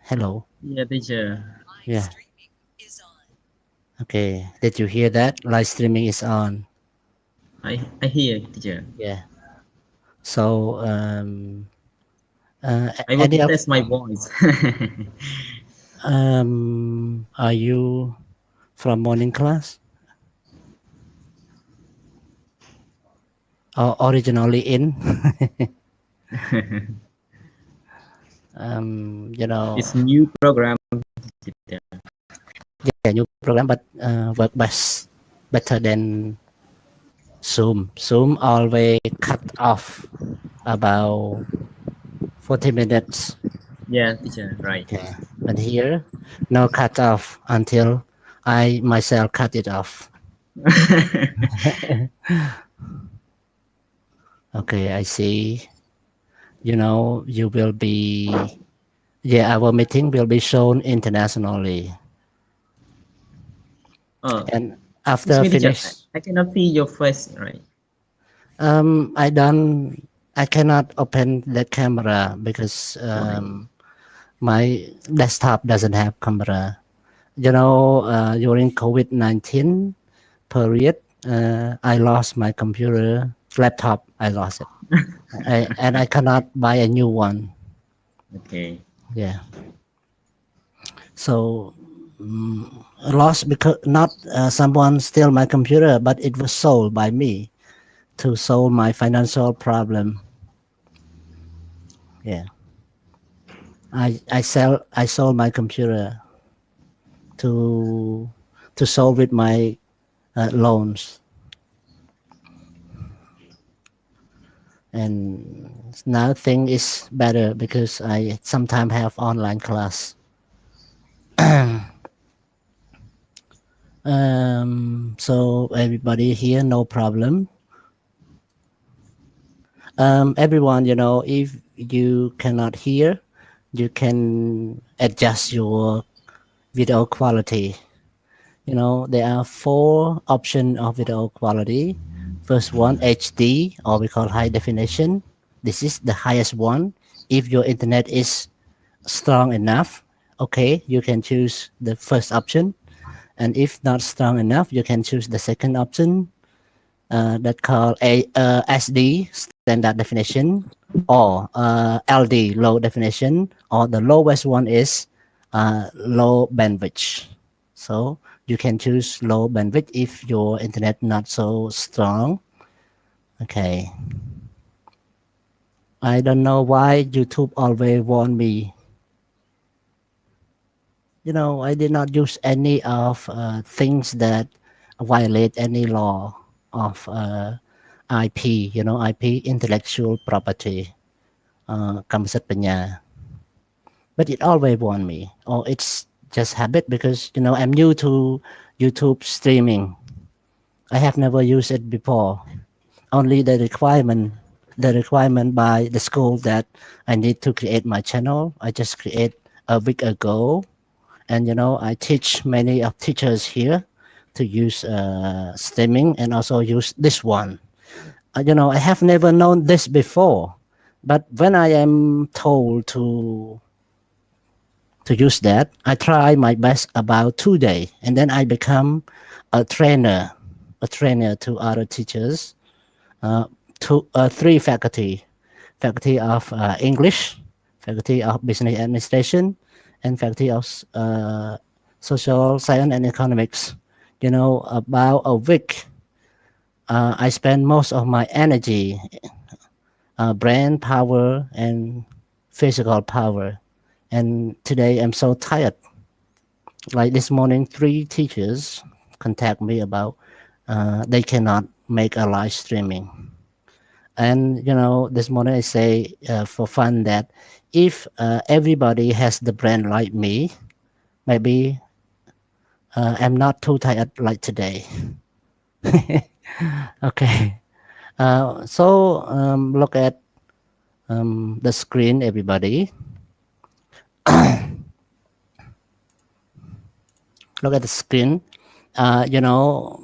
Hello. Yeah, teacher. Yeah. Okay. Did you hear that? Live streaming is on. I hear, teacher. Yeah. So, I want any to of, test my voice. are you from morning class or originally in? You know, It's new program, teacher. yeah, new program, but work best better than Zoom. Zoom always cut off about 40 minutes. Yeah, teacher. Right. Okay. But here, no cut off until I myself cut it off. Okay, I see. You will be, yeah, our meeting will be shown internationally. Oh, And excuse after me, teacher. finish, I cannot see your face, right? I don't, I cannot open the camera because Why? my desktop doesn't have camera. During COVID-19 period, I lost my computer, laptop, I lost it. And I cannot buy a new one. Okay. Yeah. So lost because not someone steal my computer, but it was sold by me to solve my financial problem. Yeah, I sold my computer to solve with my loans, and now thing is better because I sometimes have online class. So everybody here, no problem. Everyone, if you cannot hear, you can adjust your video quality. There are four options of video quality. First one, HD, or we call high definition. This is the highest one. If your internet is strong enough, okay, you can choose the first option. And if not strong enough, you can choose the second option that called SD, standard definition, or LD, low definition, or the lowest one is low bandwidth. So you can choose low bandwidth if your internet not so strong. Okay. I don't know why YouTube always warn me. I did not use any of things that violate any law of IP, IP, intellectual property,កម្មសិទ្ធិបញ្ញា but it always warn me. Or it's just habit because, I'm new to YouTube streaming. I have never used it before. Only the requirement by the school that I need to create my channel. I just create a week ago. And, I teach many of teachers here to use streaming and also use this one. I have never known this before. But when I am told to use that, I try my best about 2 days, and then I become a trainer, to other teachers, to three faculty of English, faculty of business administration, and faculty of social science and economics. About a week, I spend most of my energy, brain power, and physical power. And today I'm so tired. Like this morning, three teachers contact me about they cannot make a live streaming. And this morning I say for fun that if everybody has the brain like me, maybe I'm not too tired like today. Okay. So look at the screen, everybody. Look at the screen. Our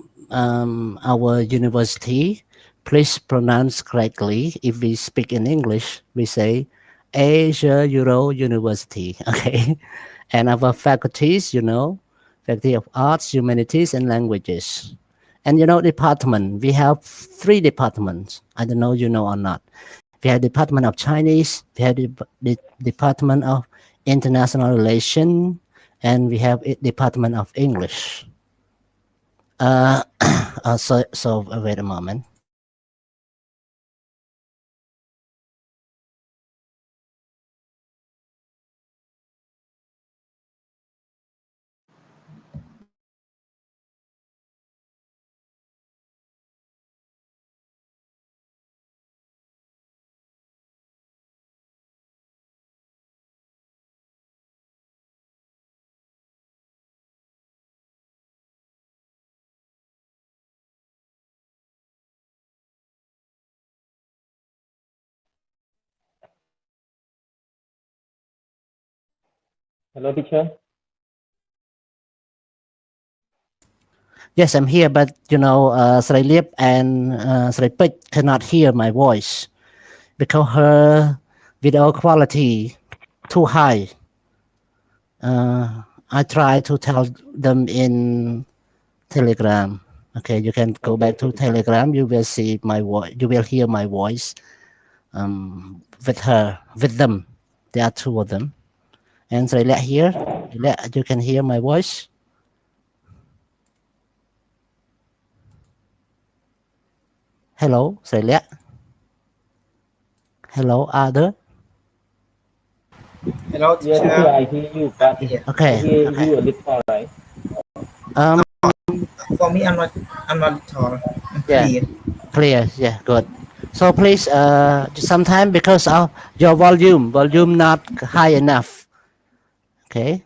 university, please pronounce correctly. If we speak in English, we say Asia Euro University. Okay, and our faculties, Faculty of Arts, Humanities, and Languages. And department. We have three departments. I don't know you know or not. We have Department of Chinese. We have the Department of International Relation, and we have Department of English. So wait a moment. Hello, teacher. Yes, I'm here, but Sri Lip and Sri Pit cannot hear my voice because her video quality too high. I try to tell them in Telegram. Okay, you can go Okay, back okay, to teacher. Telegram. You will see my voice. You will hear my voice with her, with them. There are two of them. And Sri Lip here. Sri Lip, you can hear my voice. Hello, Sri Lip. Hello, other. Hello, Yeah, teacher, teacher. I hear you, but Yeah. I Okay, hear okay. you a little, right? Um, For me, I'm not tall. I'm yeah. clear. Clear, yeah, good. So please, sometime because of your volume not high enough. Okay,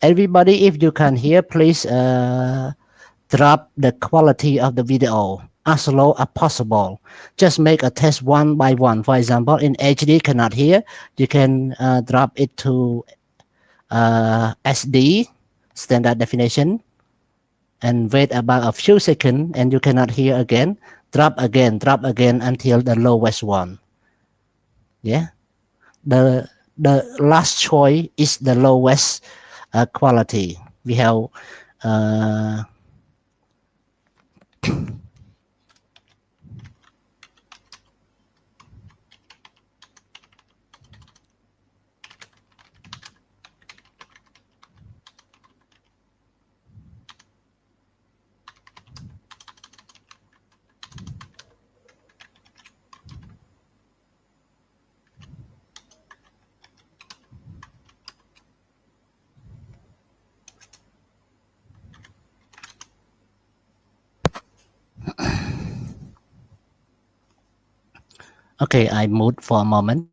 everybody, if you can hear, please drop the quality of the video as low as possible. Just make a test one by one. For example, in HD cannot hear, you can drop it to SD, standard definition, and wait about a few seconds, and you cannot hear again. Drop again until the lowest one. Yeah, the last choice is the lowest quality. We have uh, okay. I mute for a moment.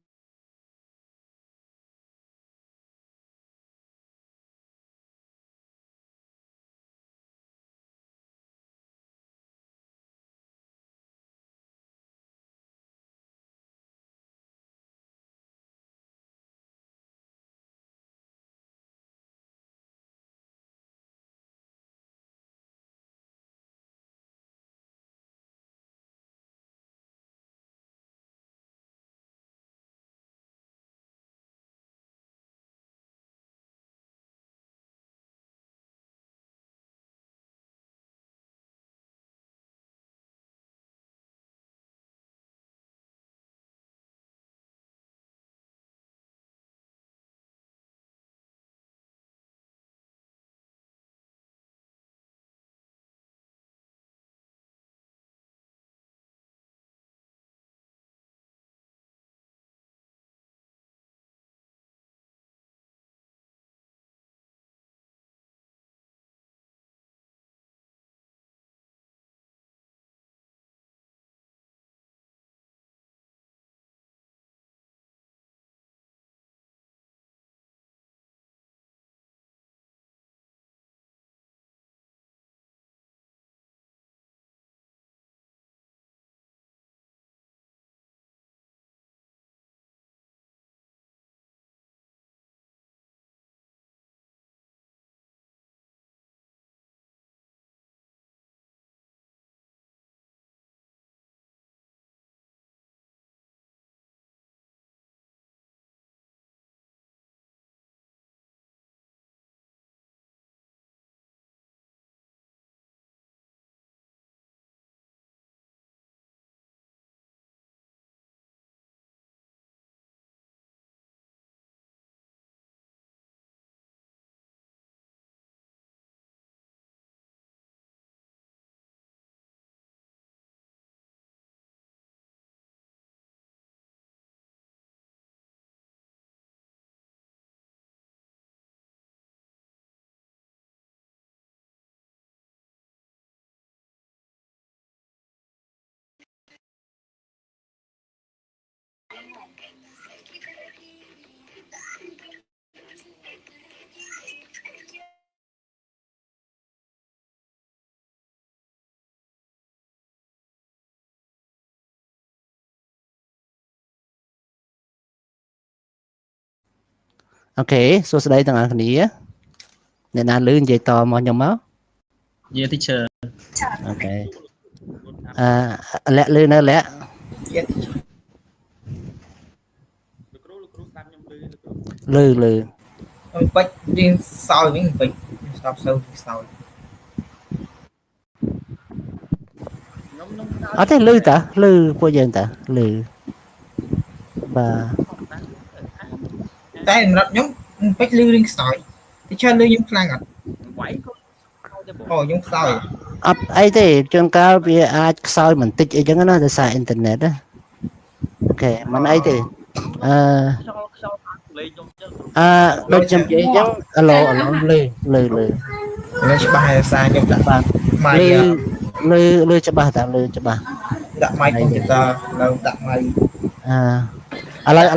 អូខេសួស្តីទាំងអស់គ្នាអ្នកណាលឺនិយាយតមកខ្ញុំមក Yeah teacher អូខេលាក់លឺនៅលាក់ Yes. លឺ Bách riêng sau với bách stop sâu sau អត់ទេលឺតាលឺពួកយើងតាលឺបាទ តែសម្រាប់ខ្ញុំពេចលឺរៀងខ្សោយទីឆើលឺខ្ញុំខ្លាំងអត់ វាយ អូខ្ញុំខ្សោយ អត់អីទេជួនកាលវាអាចខ្សោយបន្តិចអីចឹងណាដោយសារអ៊ីនធឺណិតណាអូខេមិនអីទេដូចខ្ញុំនិយាយចឹងឡូលឺ លើច្បាស់ហើយសារខ្ញុំដាក់ បាទ ម៉ៃ លឺច្បាស់តាលឺច្បាស់ ដាក់ម៉ៃកុំព្យូទ័រនៅដាក់ម៉ៃ ឥ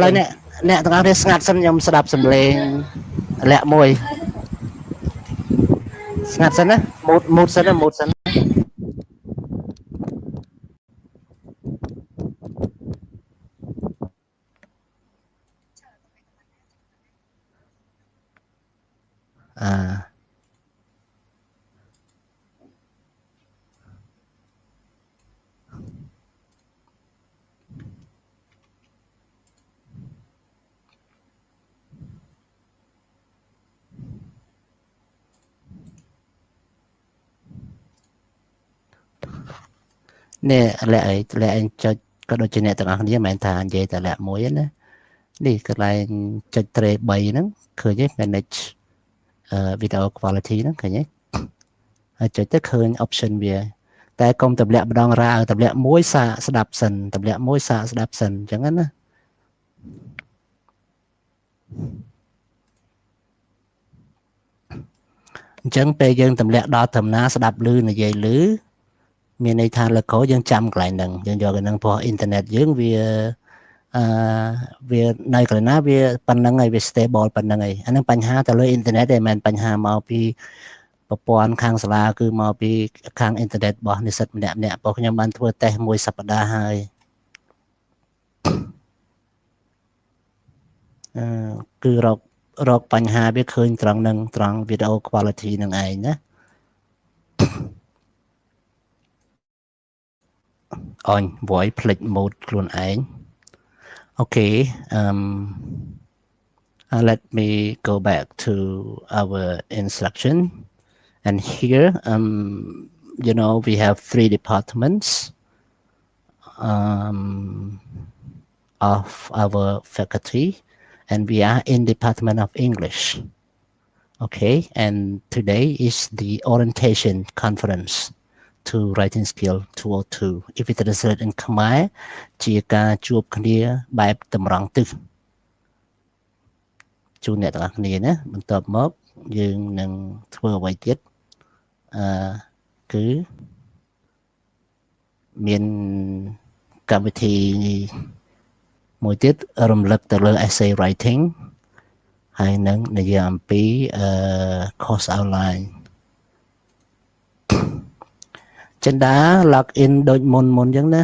ឡូវអ្នកទាំងអស់គ្នាស្ងាត់សិនខ្ញុំស្ដាប់សំឡេងលាក់មួយស្ងាត់សិនណាមូតសិនណាមូតសិននេះលាក់ឯងចុចក៏ដូចជាអ្នកទាំងអស់គ្នាមិនមែនថានិយាយតែលាក់មួយទេណានេះកន្លែងចុច tray 3ហ្នឹងឃើញទេ manage video quality ហ្នឹងឃើញទេហើយចុចទៅឃើញ option វាតែកុំទម្លាក់ម្ដងរាវទម្លាក់មួយសាកស្ដាប់សិនទម្លាក់មួយសាកស្ដាប់សិនអញ្ចឹងណាអញ្ចឹងពេលយើងទម្លាក់ដល់ដំណាស្ដាប់ឮនិយាយឮមានន័យថាលើកក្រោយយើងចាំកន្លែងហ្នឹងយើងយកcáiហ្នឹងព្រោះអ៊ីនធឺណិតយើងវាវានៅកន្លែងណាវាប៉ុណ្្នឹងហើយវា stable ប៉ុណ្្នឹងហើយអាហ្នឹងបញ្ហាទៅលើអ៊ីនធឺណិតទេមិនមែនបញ្ហាមកពីប្រព័ន្ធខាងសាលាគឺមកពីខាងអ៊ីនធឺណិតរបស់និស្សិតម្នាក់ៗពួកខ្ញុំបានធ្វើតេស្តមួយសប្តាហ៍ហើយគឺរកបញ្ហាវាឃើញត្រង់ហ្នឹងត្រង់ video quality ហ្នឹងឯងណាអញ voice ផ្លេច mode ខ្លួនឯង Okay let me go back to our instruction and here you know we have 3 departments of our faculty and we are in Department of English okay and today is the orientation conference to writing skill 202 if it translate in Khmer ជាការជួបគ្នាបែបតម្រង់ទិសជូនអ្នកទាំងអស់គ្នាណាបន្ទាប់មកយើងនឹងធ្វើអ្វីទៀតគឺមានកម្មវិធីមួយទៀតរំលឹកទៅលើ essay writing ហើយនឹងនិយាយអំពីcourse outlineចិនដា log in ដូចមុនអញ្ចឹងណា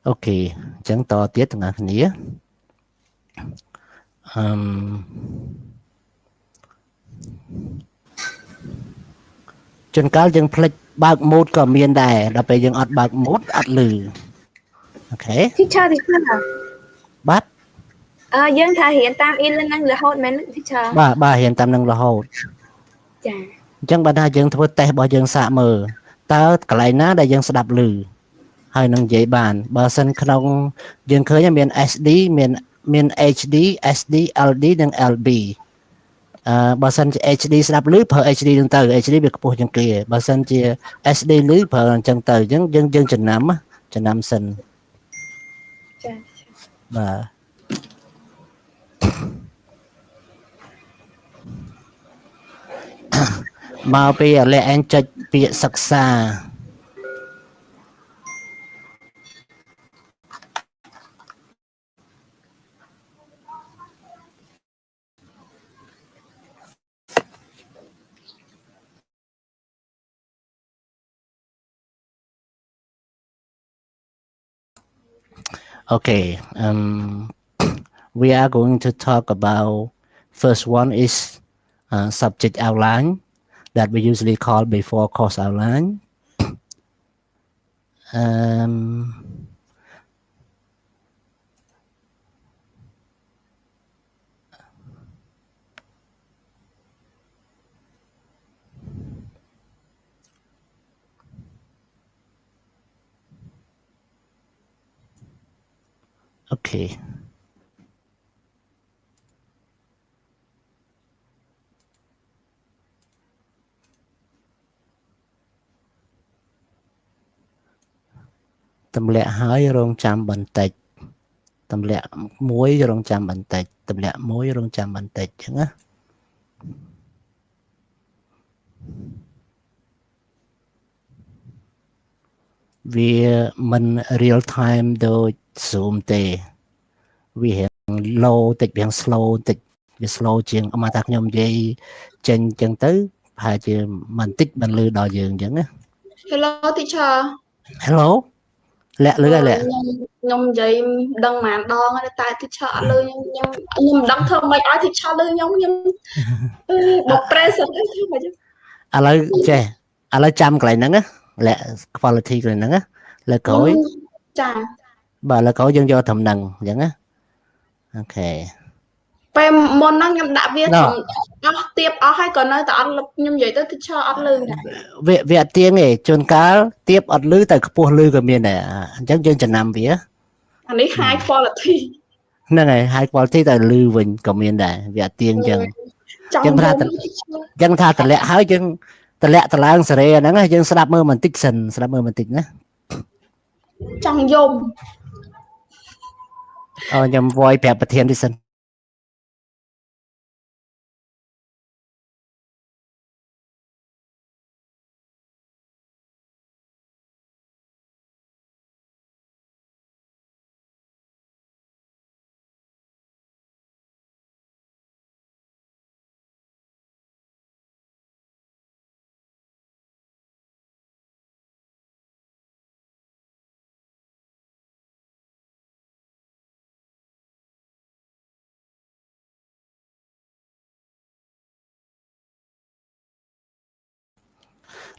អូខេអញ្ចឹងតទៀតទាំងអស់គ្នាជួនកាលយើងភ្លេចបើក mode ក៏មានដែរដល់ពេលយើងអត់បើក mode អត់ឮអូខេ teacher បាទ យើងថារៀនតាម e-learning ហ្នឹងរហូតមែន teacher បាទរៀនតាមនឹងរហូត ចា អញ្ចឹងបើថាយើងធ្វើតេស្តរបស់យើងសាកមើលតើកន្លែងណាដែលយើងស្ដាប់ឮ ហើយនឹងនិយាយបានបើសិនក្នុងយើងឃើញមាន SD មាន HD SD LD និង LB បើសិនជា HD ស្ដាប់ឮប្រើ HD ហ្នឹងទៅ HD វាខ្ពស់ជាងគេបើសិនជា SD ឮប្រើអញ្ចឹងទៅអញ្ចឹងយើងចំណាំសិន ចា បាទមកពីឥឡូវឯងចុចពាក្យសិក្សា Okay, we are going to talk about first one is subject outline that we usually call before course outline. Okay. Tâm lệ hai rong trămបន្តិច tâm lệ muối rong trămបន្តិច tâm lệ muối rong trămបន្តិច ចឹងណា វាមិន real time ដូច Zoom ទេវារៀង low តិចរៀង slow តិចវា slow ជាងមកថាខ្ញុំនិយាយចេញចឹងទៅប្រហែលជាបន្តិចបានលឺដល់យើងចឹងណា Hello teacher Hello លាក់លឺហើយលាក់ ខ្ញុំនិយាយដឹងប៉ុន្មានដងហើយតែ teacher អត់លឺខ្ញុំមិនដឹងធ្វើម៉េចឲ្យ teacher លឺខ្ញុំបុក present ទេធ្វើម៉េច ឥឡូវចេះឥឡូវចាំកន្លែងហ្នឹងណាលាក់ quality កន្លែងហ្នឹងណាលើក្រោយ ចា បាទលើក្រោយយើងយកត្រឹមហ្នឹងអញ្ចឹងណាអូខេ ពេលមុនហ្នឹងខ្ញុំដាក់វាត្រឹមអស់ទៀបអស់ហើយក៏នៅតែអត់ខ្ញុំនិយាយទៅ teacher អត់លឺដែរ វាអត់ទៀងទេជួនកាលទៀបអត់លឺតែខ្ពស់លឺក៏មានដែរអញ្ចឹងយើងចំណាំវា អានេះ high quality ហ្នឹងហើយ high quality តែលឺវិញក៏មានដែរវាអត់ទៀងអញ្ចឹង ចឹងថាតម្លាក់ហើយយើងតម្លាក់តឡើងសេរីហ្នឹងយើងស្ដាប់មើលបន្តិចសិនស្ដាប់មើលបន្តិចណា ចង់យំ ខ្ញុំវាយប្រាប់ប្រធានទីសិន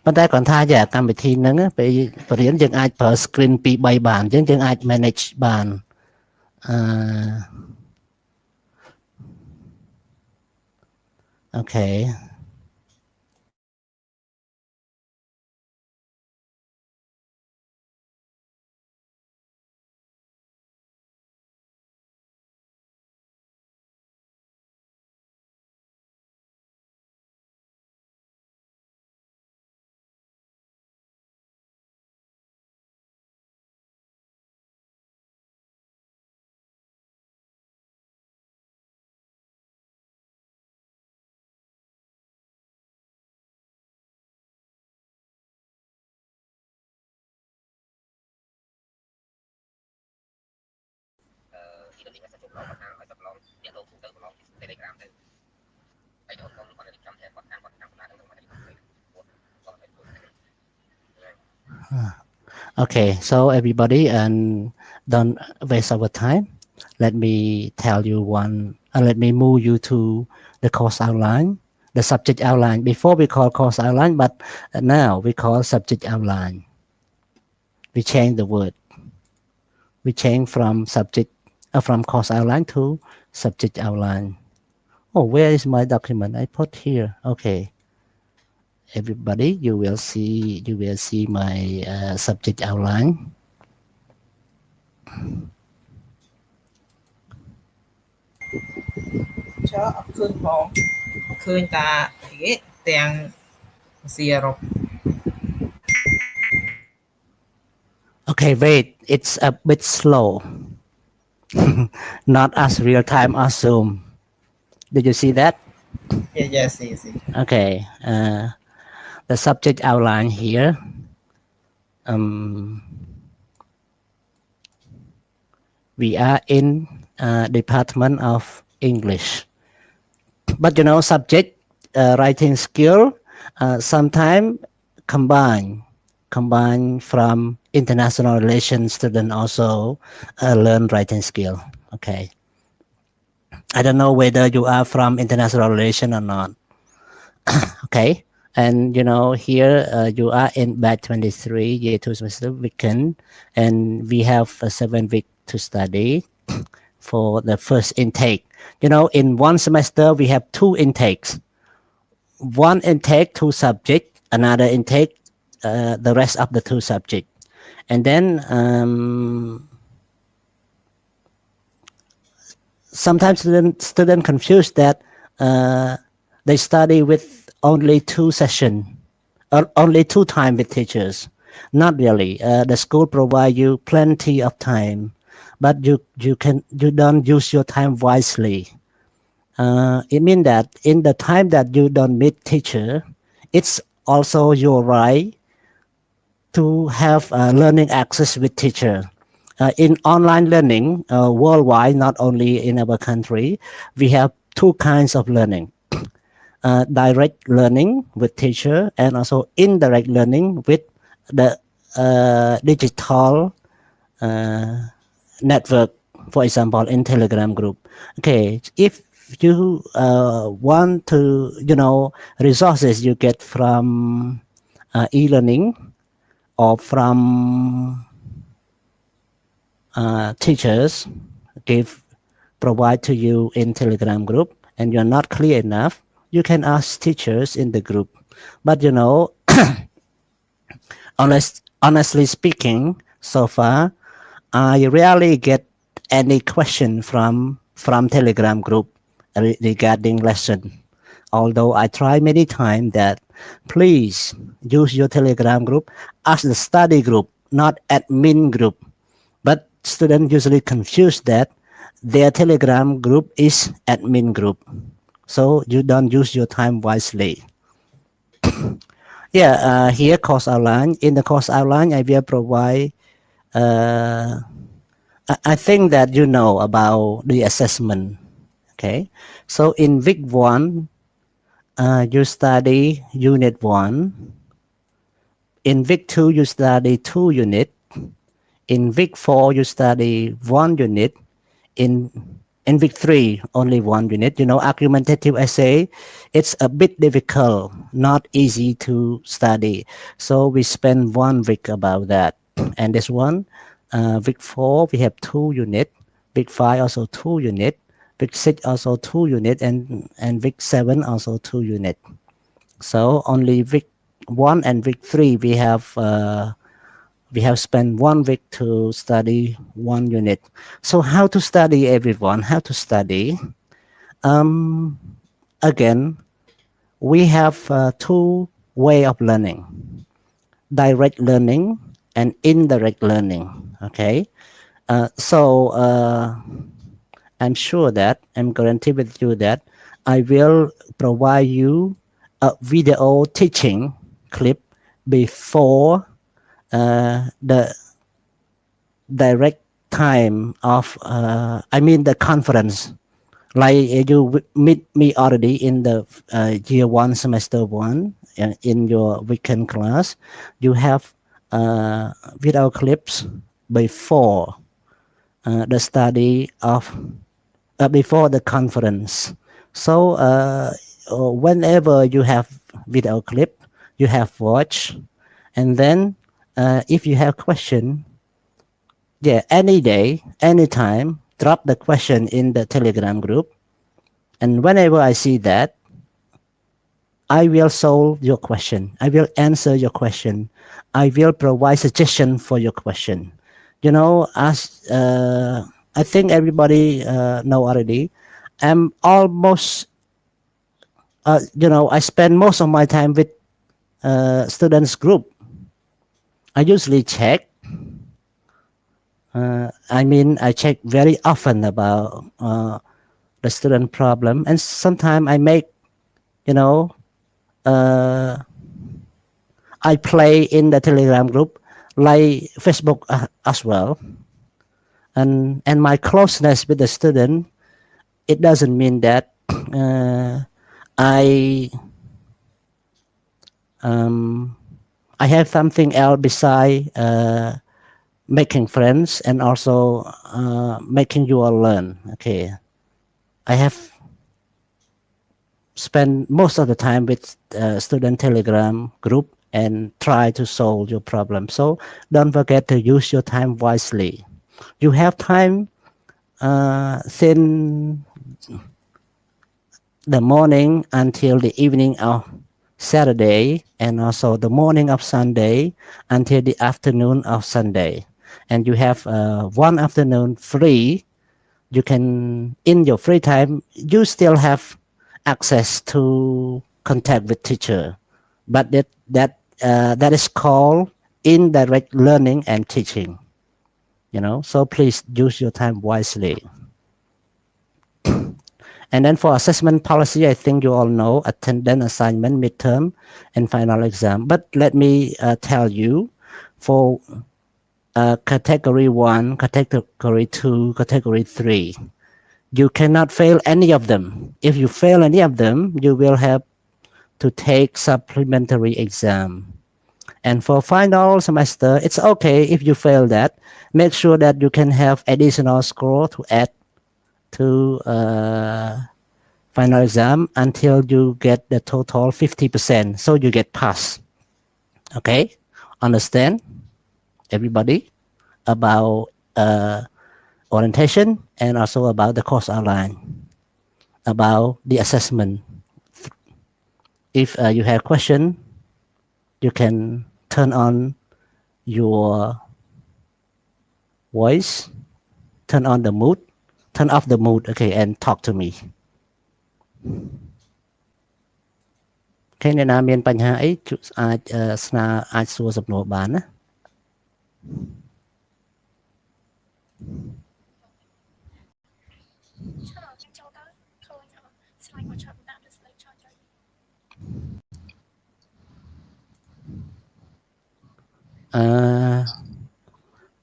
ប៉ុន្តែគាត់ថាជាកម្មវិធីហ្នឹងពេលបរិញ្ញាយើងអាចប្រើ screen 2 3 បានអញ្ចឹងយើងអាច manage បានអូខេ Okay, so everybody, and don't waste our time. Let me tell you let me move you to the course outline, the subject outline. Before we call course outline, but now we call subject outline. We change the word. We change from from course outline to subject outline. Oh, where is my document? I put here. Okay. Everybody, you will see my subject outline. Cho អត់ឃើញផងឃើញតាគេទាំងសៀរ៉ុប Okay, wait, it's a bit slow. Not as real time as Zoom. Did you see that? yes yes Okay, the subject outline here. We are in Department of English, but you know, subject writing skill sometimes combine from international relations student also learn writing skill. Okay, I don't know whether you are from international relation or not. Okay, and you know, here you are in batch 23 year 2 semester weekend, and we have 7 weeks to study for the first intake. You know, in one semester we have 2 intakes. One intake 2 subject, another intake the rest of the 2 subject. And then sometimes student confused that they study with only 2 sessions or only 2 time with teachers. Not really. The school provide you plenty of time, but you don't use your time wisely. It means that in the time that you don't meet teacher, it's also your right to have learning access with teacher. In online learning worldwide, not only in our country, we have 2 kinds of learning. Direct learning with teacher and also indirect learning with the digital network, for example, in Telegram group. Okay, if you want to, you know, resources you get from e-learning or from teachers provide to you in Telegram group, and you're not clear enough, you can ask teachers in the group. But you know, honestly speaking, so far, I rarely get any question from Telegram group regarding lesson. Although I try many times that please use your Telegram group as the study group, not admin group. But students usually confuse that their Telegram group is admin group. So you don't use your time wisely. Yeah, here course outline. In the course outline, I will provide. I think that you know about the assessment. Okay, so in week 1, you study unit 1. In week 2, you study 2 units. In week 4, you study 1 unit. In week 3, only 1 unit. You know, argumentative essay, it's a bit difficult, not easy to study. So we spend 1 week about that. And this one, week 4, we have 2 units. Week 5 also 2 units. Week 6 also 2 units, and week 7 also 2 units. So only week 1 and week 3 we have spent 1 week to study 1 unit. So how to study, everyone? How to study? Again, we have 2 way of learning: direct learning and indirect learning. Okay, so I'm sure that I'm guarantee with you that I will provide you a video teaching clip before the direct time of the conference. Like you meet me already in the year 1 semester 1 in your weekend class, you have video clips before the study of before the conference. So whenever you have video clip, you have watch, and then if you have question, any day, anytime, drop the question in the Telegram group, and whenever I see that, I will solve your question. I will answer your question. I will provide suggestion for your question. you know, as I think everybody know already, I'm almost, you know, I spend most of my time with students group. I usually check. I mean, I check very often about the student problem, and sometimes I make, you know, I play in the Telegram group, like Facebook as well, and my closeness with the student, it doesn't mean that I I have something else beside making friends and also making you all learn. Okay, I have spent most of the time with student Telegram group and try to solve your problem. So don't forget to use your time wisely. You have time since the morning until the evening of Saturday, and also the morning of Sunday until the afternoon of Sunday. And you have one afternoon free. You can, in your free time, you still have access to contact with teacher, but that is called indirect learning and teaching. You know, so please use your time wisely. And then for assessment policy, I think you all know attendance, assignment, midterm, and final exam. But let me tell you, for category 1, category 2, category 3, you cannot fail any of them. If you fail any of them, you will have to take supplementary exam. And for final semester, it's okay if you fail that. Make sure that you can have additional score to add to final exam until you get the total 50%. So you get pass. Okay? Understand, everybody, about orientation and also about the course outline, about the assessment. If you have question, you can turn on your voice, turn on the mood, turn off the mood, okay, and talk to me. គេអ្នកណាមានបញ្ហាអីអាចស្នើអាចសួរសំណួរបានណា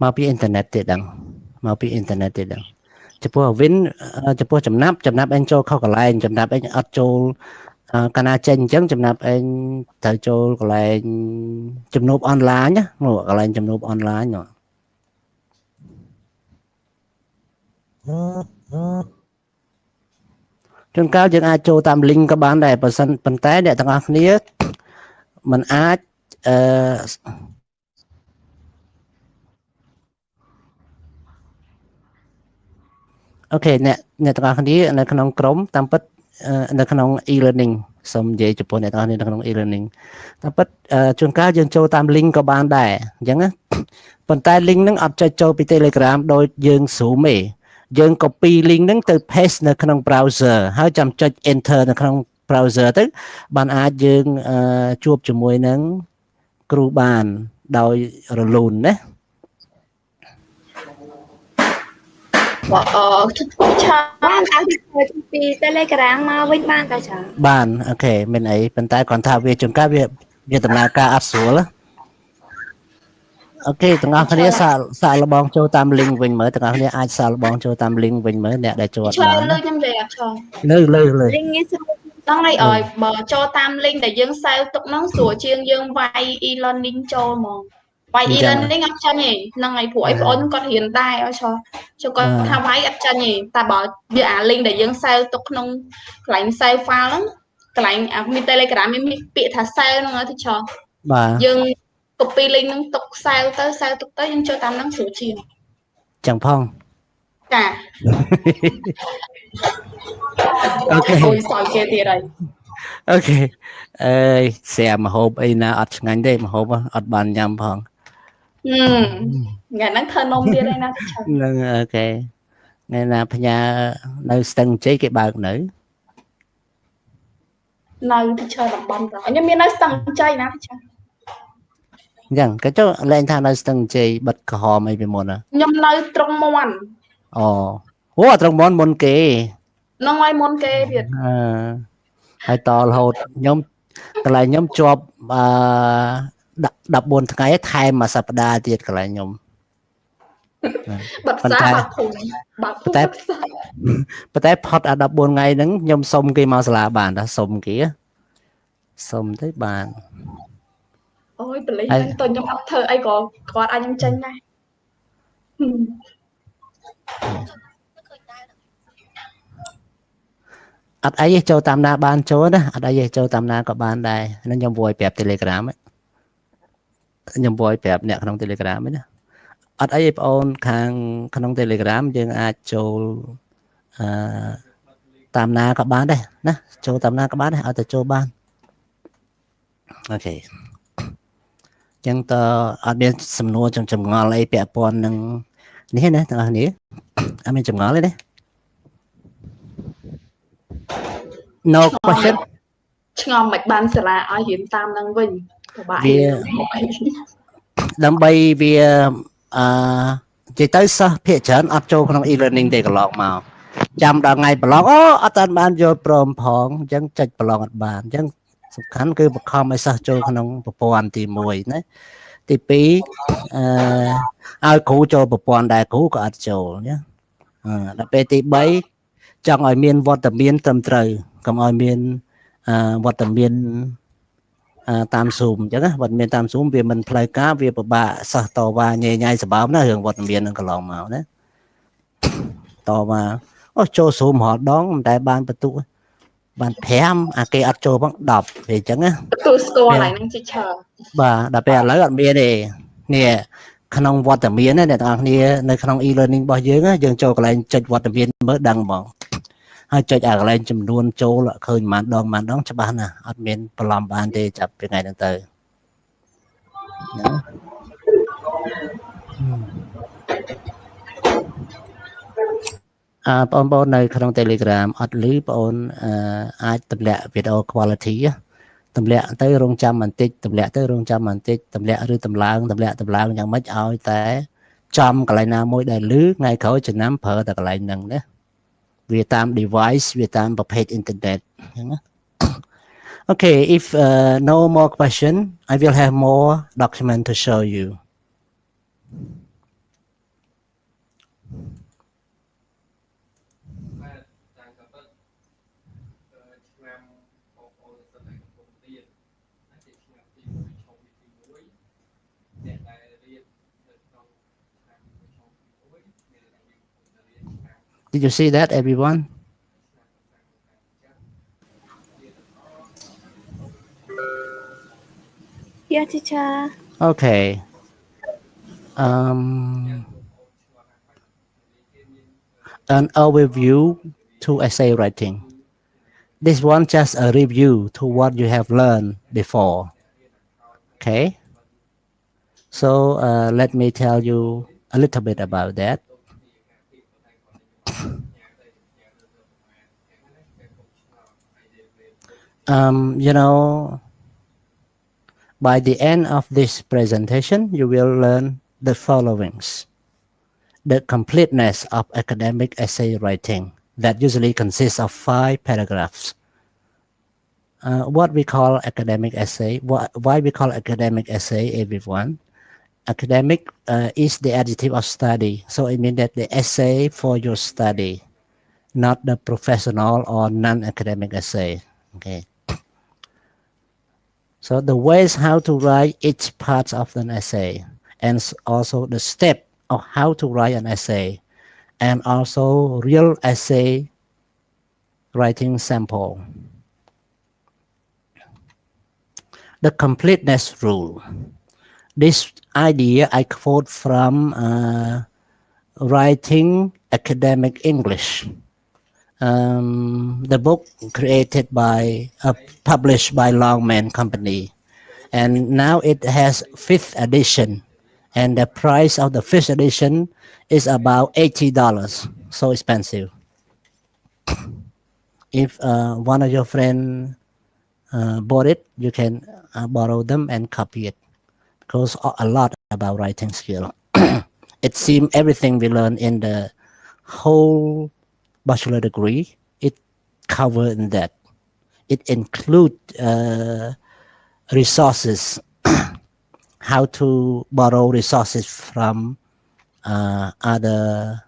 មកពីអ៊ីនធឺណិតទៀតដឹងមកពីអ៊ីនធឺណិតទៀតដឹងចំពោះវិនចំពោះចំណាប់អេងចូលខុសកន្លែងចំណាប់អេងអត់ចូលកាលណាចេញអញ្ចឹងចំណាប់អេងត្រូវចូលកន្លែងជំនួបអនឡាញណាកន្លែងជំនួបអនឡាញនោះជួនកាលយើងអាចចូលតាម link ក៏បានដែរប៉ុន្តែអ្នកទាំងអស់គ្នាมันអាចអូខេអ្នកទាំងអស់គ្នានៅក្នុងក្រុមតាមពិតនៅក្នុង e-learning សូមនិយាយចំពោះអ្នកទាំងអស់គ្នានៅក្នុង e-learning តាមពិតជួនកាលយើងចូលតាម link ក៏បានដែរអញ្ចឹងណាប៉ុន្តែ link ហ្នឹងអត់ចុចចូលពី Telegram ដូចយើង Zoom ទេយើង copy link ហ្នឹងទៅ paste នៅក្នុង browser ហើយចាំចុច enter នៅក្នុង browser ទៅបានអាចយើងជួបជាមួយនឹងគ្រូបានដោយរលូនណាបានអាចទៅពី Telegram មកវិញបានតែចាបានអូខេមានអីប៉ុន្តែគ្រាន់ថាវាជួនកាលវាដំណើរការអត់ស្រួលអូខេទាំងអស់គ្នាសាកល្បងចូលតាម link វិញមើលទាំងអស់គ្នាអាចសាកល្បងចូលតាម link វិញមើលអ្នកដែលចូលអត់បានលើខ្ញុំនិយាយអត់ឆ្លងលើ link នេះដល់ហើយអើយបើចូលតាម link ដែលយើងសើទុកហ្នឹងស្រួលជាងយើងវាយ e-learning ចូលហ្មងវាយ e-learning អត់ចាញ់ទេហ្នឹងហើយព្រោះអីបងអូនគាត់រៀនដែរអត់ឆ្លងចូលគាត់ថាវាយអត់ចាញ់ទេតែបើវាអា link ដែលយើងសើទុកក្នុងកន្លែង save file ហ្នឹងកន្លែងមាន Telegram មានពាក្យថា save ហ្នឹងទៅឆ្លងបាទយើង copy link ហ្នឹងទុក save ទុកទៅយើងចូលតាមហ្នឹងស្រួលជាងចឹងផងចាអូខេអូយសល់គេទៀតហើយអូខេស្រាម្ហូបអីណាអត់ឆ្ងាញ់ទេម្ហូបអត់បានញ៉ាំផង ngày nắng thơ nôm tia đây nè teacher ok ngày nào phải nhà nơi sân chế cái bạc nữ nơi teacher làm bông rồi nhưng miền nơi tầng chơi nè teacher rằng cái chỗ lên thang nơi sân chế bật cờ hò mày bị một à nhưng nơi trong môn ồ wow trong món kì nó ngoài môn kê Việt hay to là hột nhóm cái này nhóm job đập buồn cái thay mà sập đa tiệt cái này nhóm bật Phần giá tay. bà phúc Tay. bữa tay pot đập buồn ngày nắng nhóm xông cái mà là bàn đã xông kia xông tới bàn ôi bật lấy anh tôi nhóm thơ ai có ai nhóm tranh này ấy cho tam na ban chỗ đó ấy cho tam na có ban đây nó nhóm vui đẹp telegram ấy nhóm vui đẹp nè trong telegram ấy đó ấy ôn khang trong telegram nhưng ai cho tam na có bán đây nè cho tam na có bán đây ở tại cho ban ok chẳng tờ ở bên sầm nua trong chấm ngò lấy bẹ pon nâng ní nè thằng ní ở bên chấm ngò lấy đấy no question ngon mạch ban sẽ là ai hiến tam năng vinh vì đâm bay vì chỉ tới sao phía trên áp châu trong e-learning để cái lọ màu chăm đã ngày blog ở tên ban vô prom phong chẳng chạy blog ở bàn chẳngสำคัญคือบอกคอมไอ้ซะโจขนมปปอนตีมวยนะตีปีเอาคูโจปปอนได้คูก็อัดโจเนี่ยแล้วไปตีใบจังอ้อยเมียนวัดตะเมียนตำเตยกับอ้อยเมียนวัดตะเมียนตามซูมจังนะวัดเมียนตามซูมเวียมันพลายก้าเวียปะบะซะต่อว่าใหญ่ๆสบายนะเรื่องวัดตะเมียนนั่นก็ลองมานะต่อมาโอ้โจซูมหอดดองแต่บานประตูbạn thèm cái ăn cho bằng đọc về chẳng á tôi score lại năng teacher bà đã bé lấy bạn bia này nè khăn ông vọt tầm miến này tao nè nơi khăn ông e-learning bao nhiêu á dừng cho cái này chạy vọt tầm miến mới đăng bọn hay chạy cái này chùm luôn châu là khơi màn đón cho bạn à admin làm bạn để chập cái ngày đến tới bọn này trong Telegram ở lưới bọn ai tập lệ video quality á tập lệ tới rong trăm mình tích tập lệ tới rong trăm mình tích tập lệ rồi tập lang chẳng mấy ao té trăm cái này nào mỗi đại lưới ngay khẩu chừng nắm phở tại cái này nâng đấy Việt Nam device Việt Namประเภท internet okay if no more question I will have more document to show you Did you see that, everyone? Yeah, teacher. Okay. An overview to essay writing. This one just a review to what you have learned before. Okay. So let me tell you a little bit about that. You know, by the end of this presentation, you will learn the followings. The completeness of academic essay writing that usually consists of 5 paragraphs. What we call academic essay, why we call academic essay, everyone? Academic is the adjective of study. So it means that the essay for your study, not the professional or non-academic essay. Okay. So the ways how to write each part of an essay, and also the step of how to write an essay, and also real essay writing sample. The completeness rule. This idea I quote from Writing Academic English. The book created by published by Longman Company, and now it has 5th edition, and the price of the first edition is about $80. So expensive. If one of your friends bought it, you can borrow them and copy it, because a lot about writing skill. It seems everything we learn in the whole bachelor degree, it covered in that. It include resources, how to borrow resources from other.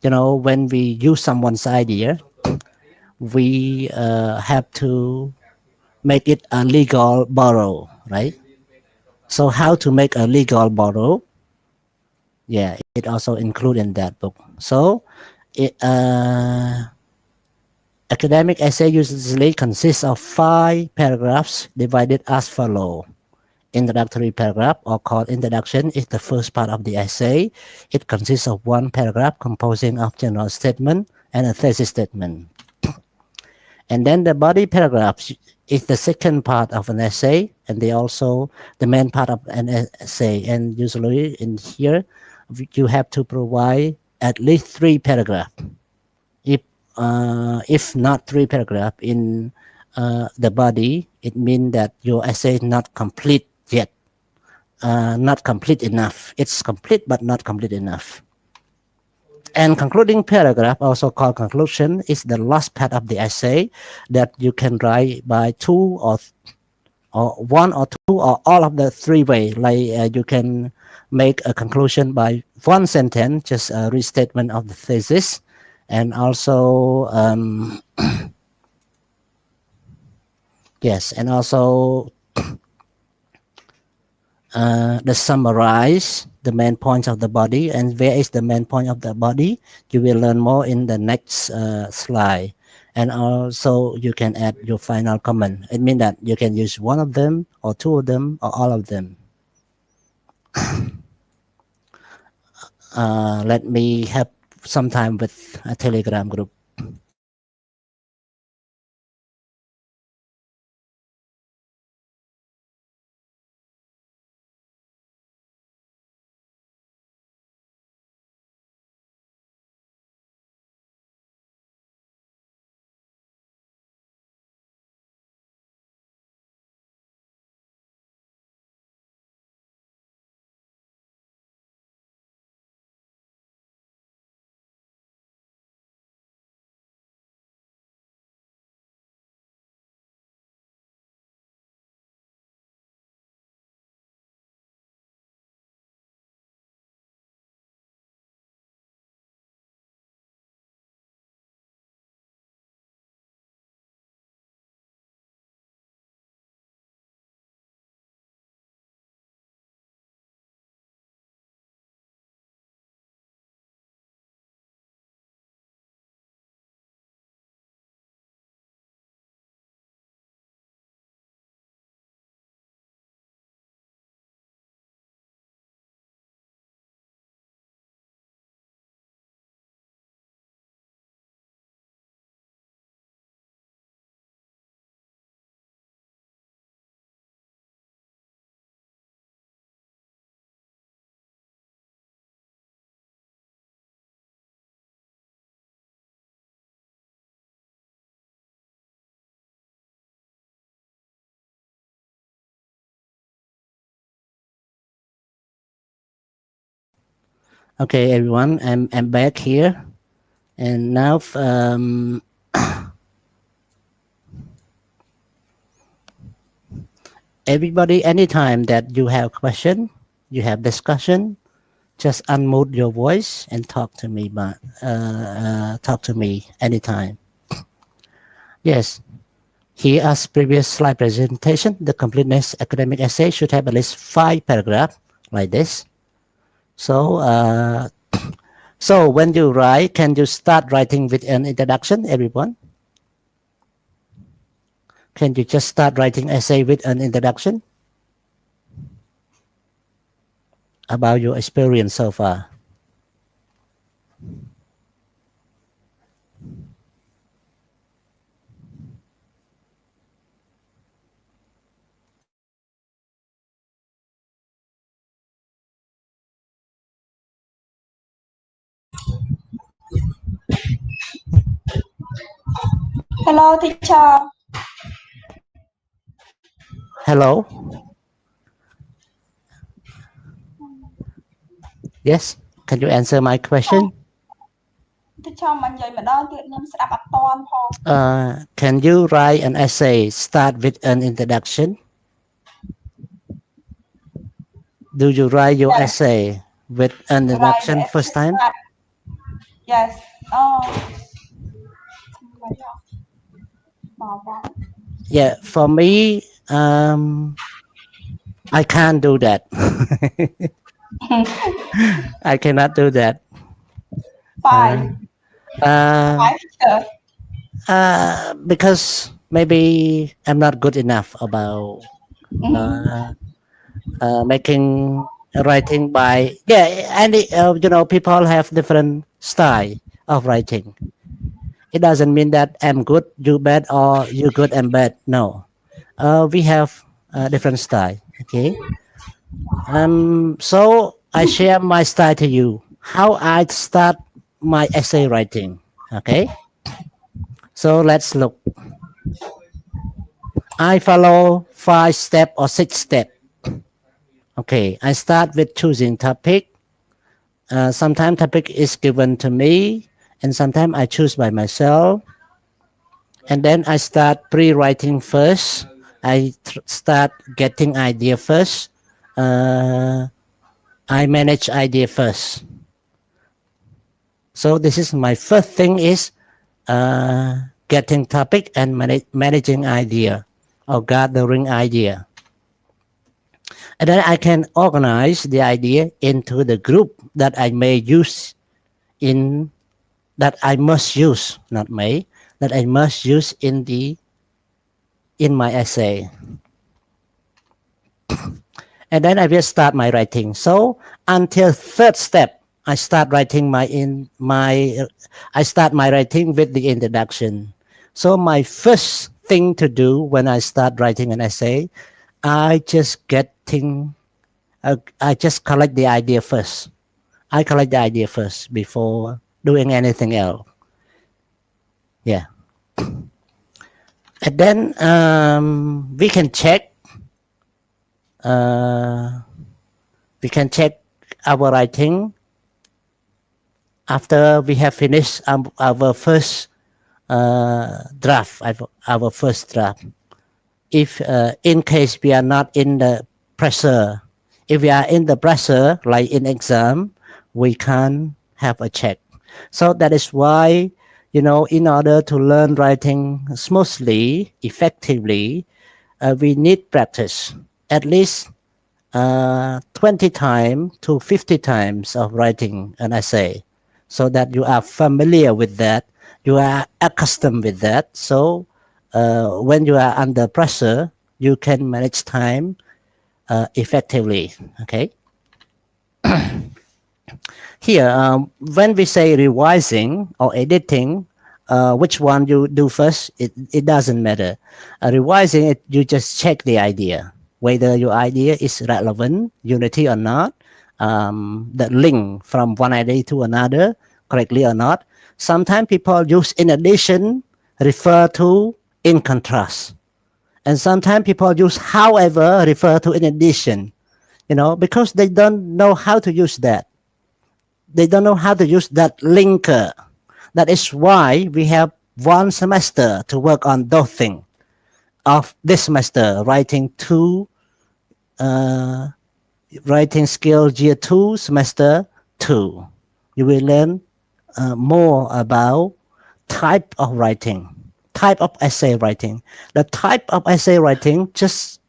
When we use someone's idea, we have to make it a legal borrow, right? So how to make a legal borrow? Yeah, it also include in that book. So, academic essay usually consists of 5 paragraphs divided as follow. Introductory paragraph, or called introduction, is the first part of the essay. It consists of 1 paragraph composing of general statement and a thesis statement. And then the body paragraphs is the second part of an essay, and they also the main part of an essay. And usually in here, you have to provide at least 3 paragraphs. If not 3 paragraphs in the body, it means that your essay is not complete yet, not complete enough. It's complete but not complete enough. And concluding paragraph, also called conclusion, is the last part of the essay that you can write by 2 or 1 or 2 or all of the 3 ways. Like you can make a conclusion by 1 sentence, just a restatement of the thesis, and also yes, and also the summarize the main points of the body. And where is the main point of the body? You will learn more in the next slide. And also you can add your final comment. It means that you can use 1 of them or 2 of them or all of them. Let me have some time with a Telegram group. Okay, everyone, I'm back here. And now everybody, anytime that you have question, you have discussion, just unmute your voice and talk to me. But talk to me anytime. Yes. Here, as previous slide presentation, the completeness academic essay should have at least 5 paragraphs like this. So, so when you write, can you start writing with an introduction, everyone? Can you just start writing essay with an introduction about your experience so far? Hello teacher. Hello. Yes. Can you answer my question? Teacher មិននិយាយម្ដងទៀតខ្ញុំស្ដាប់អត់តាន់ផង Can you write an essay start with an introduction? Do you write your Yes. essay with an introduction first time? Yes. Oh. Yeah, for me, I can't do that. I cannot do that. Fine. Why, teacher? Because maybe I'm not good enough about making writing by and people have different style of writing. It doesn't mean that I'm good, you bad, or you good and bad. No, we have different style. Okay. So I share my style to you. How I start my essay writing. Okay. So let's look. I follow 5 step or 6 step. Okay, I start with choosing topic. Sometimes topic is given to me, and sometimes I choose by myself. And then I start pre-writing first. I start getting idea first. I manage idea first. So this is my first thing is getting topic and managing idea or gathering idea. And then I can organize the idea into the group that I may use that I must use, not may, that I must use in my essay. And then I will start my writing. So until third step, I start writing my writing with the introduction. So my first thing to do when I start writing an essay, I just collect the idea first. I collect the idea first before doing anything else. Yeah. And then we can check our writing after we have finished our first draft, our first draft. If in case we are not in the pressure, if we are in the pressure, like in exam, we can have a check. So that is why, in order to learn writing smoothly, effectively, we need practice, at least 20 times to 50 times of writing an essay, so that you are familiar with that, you are accustomed with that. So when you are under pressure, you can manage time effectively. Okay. Here, when we say revising or editing, which one you do first, it doesn't matter. Revising it, you just check the idea, whether your idea is relevant, unity or not, the link from one idea to another correctly or not. Sometimes people use in addition, refer to, in contrast. And sometimes people use however, refer to, in addition, because they don't know how to use that. They don't know how to use that linker. That is why we have 1 semester to work on those things. Of this semester, writing skill year 2, semester 2. You will learn more about type of writing, type of essay writing. The type of essay writing, just,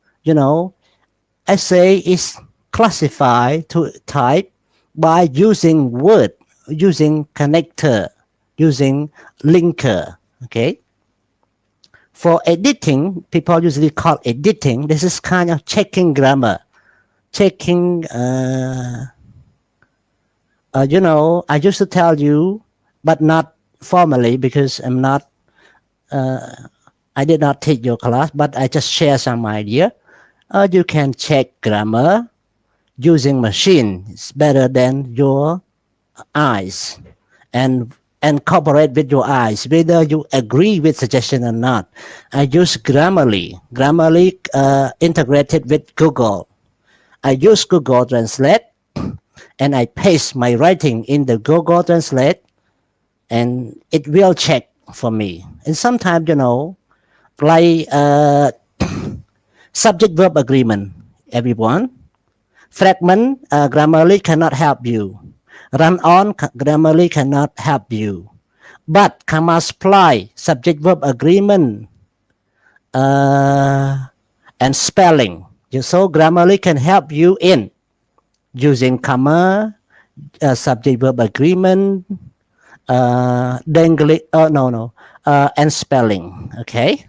essay is classified to type by using word, using connector, using linker. Okay. For editing, people usually call editing. This is kind of checking grammar, checking. I used to tell you, but not formally because I'm not. I did not take your class, but I just share some idea. You can check grammar using machine. It's better than your eyes. And and cooperate with your eyes, whether you agree with suggestion or not. I use Grammarly. Grammarly integrated with Google. I use Google Translate and I paste my writing in the Google Translate and it will check for me. And sometimes, like subject verb agreement, everyone. Fragment Grammarly cannot help you. Run on Grammarly cannot help you. But comma supply, subject verb agreement, and spelling. So Grammarly can help you in using comma, subject verb agreement, and spelling. Okay.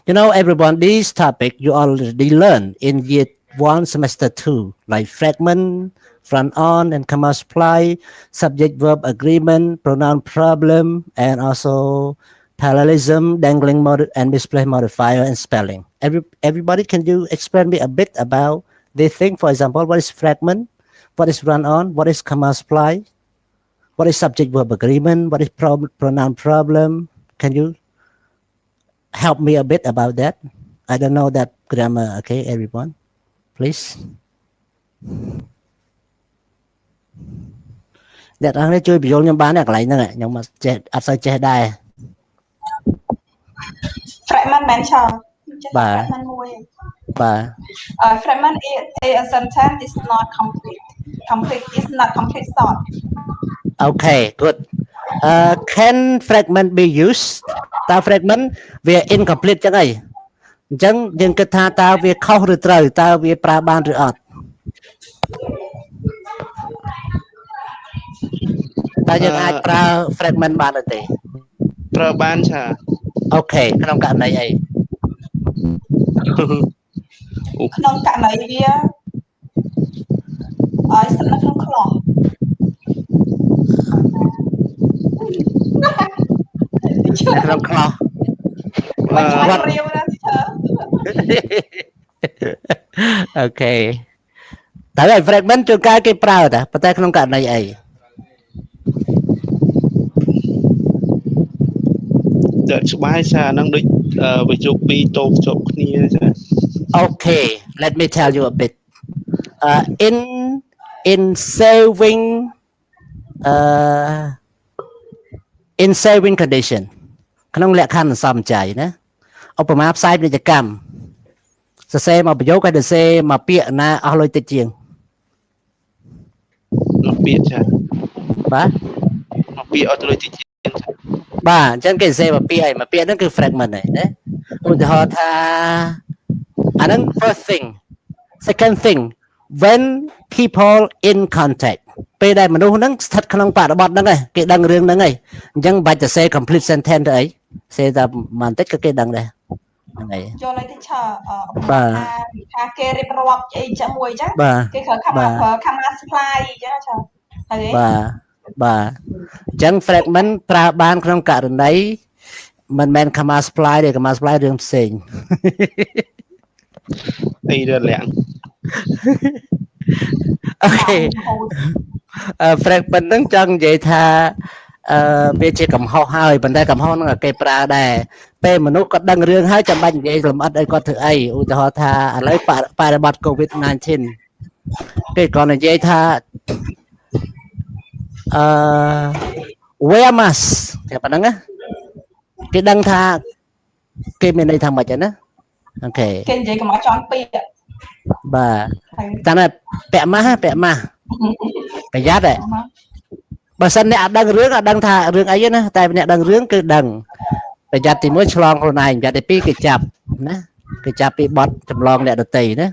Everyone, this topic you already learned in year 1, semester 2, like fragment, front on, and comma supply, subject verb agreement, pronoun problem, and also parallelism, dangling and misplaced modifier, and spelling. Everybody, can you explain me a bit about this thing? For example, what is fragment? What is run on? What is comma supply? What is subject verb agreement? What is pronoun problem? Can you help me a bit about that? I don't know that grammar. Okay, everyone, please. អ្នកទាំងនេះជួយបញ្យល់ខ្ញុំបានណាកន្លែងហ្នឹងខ្ញុំអត់សូវចេះដែរ fragment មិនឆោបាទ fragment មួយ បាទ fragment a sentence is not complete is not complete thought. Okay, good. Can fragment be used? តើ fragment វា incomplete ចឹងអីអញ្ចឹងយើងគិតថាតើវាខុសឬត្រូវតើវាប្រើបានឬអត់តើយើងអាចប្រើ fragment បានឬទេប្រើបានចា អូខេក្នុងករណីអីក្នុងករណីវាឲ្យស្ថិតនៅក្នុង clause នៅក្នុង clause បាទរៀវណាទីធ្វើ អូខេតែ fragment ជួនកាលគេប្រើតែប៉ុន្តែក្នុងករណីអីតែច្បាស់ចាហ្នឹងដូចវាជោគពីរតោភ្ជាប់គ្នាចា Okay, let me tell you a bit. In saving condition ក្នុងលក្ខខណ្ឌសន្សំចៃណាឧបមាផ្សាយពាណិជ្ជកម្មសរសេរមកប្រយោគឲ្យសរសេរមកពាក្យណាអស់លុយតិចជាងមកពាក្យចា បាទ មកពាក្យអត់លុយតិចជាងបាទអញ្ចឹងគេសរសេរមកពាក្យអីមកពាក្យហ្នឹងគឺ fragment ហើយណាឧទាហរណ៍ថាអាហ្នឹង first thing second thing when people in contact ពេលដែលមនុស្សហ្នឹងស្ថិតក្នុងបរិបទហ្នឹងឯងគេដឹងរឿងហ្នឹងឯងអញ្ចឹងបាច់ទៅ say complete sentence ទៅអី say តែបន្តិចក៏គេដឹងដែរហ្នឹងហើយចូលឲ្យទីឆើបាទថាគេរៀបរាប់អីចឹងមួយចឹងគេប្រើ comma supply ចឹងឆើហើយបាទអញ្ចឹង fragment ប្រើបានក្នុងករណីមិនមែន comma supply ទេ comma supply រឿងផ្សេងអីរឿងលាក់ Okay. fragment ហ្នឹងចង់និយាយថាវាជាកំហុសហើយប៉ុន្តែកំហុសហ្នឹងគេប្រើដែរពេលមនុស្សគាត់ដឹងរឿងហើយចាំបាច់និយាយលម្អិតឲ្យគាត់ធ្វើអីឧទាហរណ៍ថាឥឡូវបរិបត្តិ COVID-19 គេគាត់និយាយថាwear mask តែប៉ុណ្្នឹងណាគេដឹងថាគេមានន័យថាម៉េចណាអូខេគេនិយាយកុំឲ្យចង់ពាក្យបាទតែពាក់ម៉ាស់ប្រយ័ត្នបើសិនអ្នកអត់ដឹងរឿងអត់ដឹងថារឿងអីណាតែអ្នកដឹងរឿងគឺដឹងប្រយ័ត្នទី1ឆ្លងខ្លួនឯងប្រយ័ត្នទី2គេចាប់ណាគេចាប់ពីបទចម្លងអ្នកដទៃណា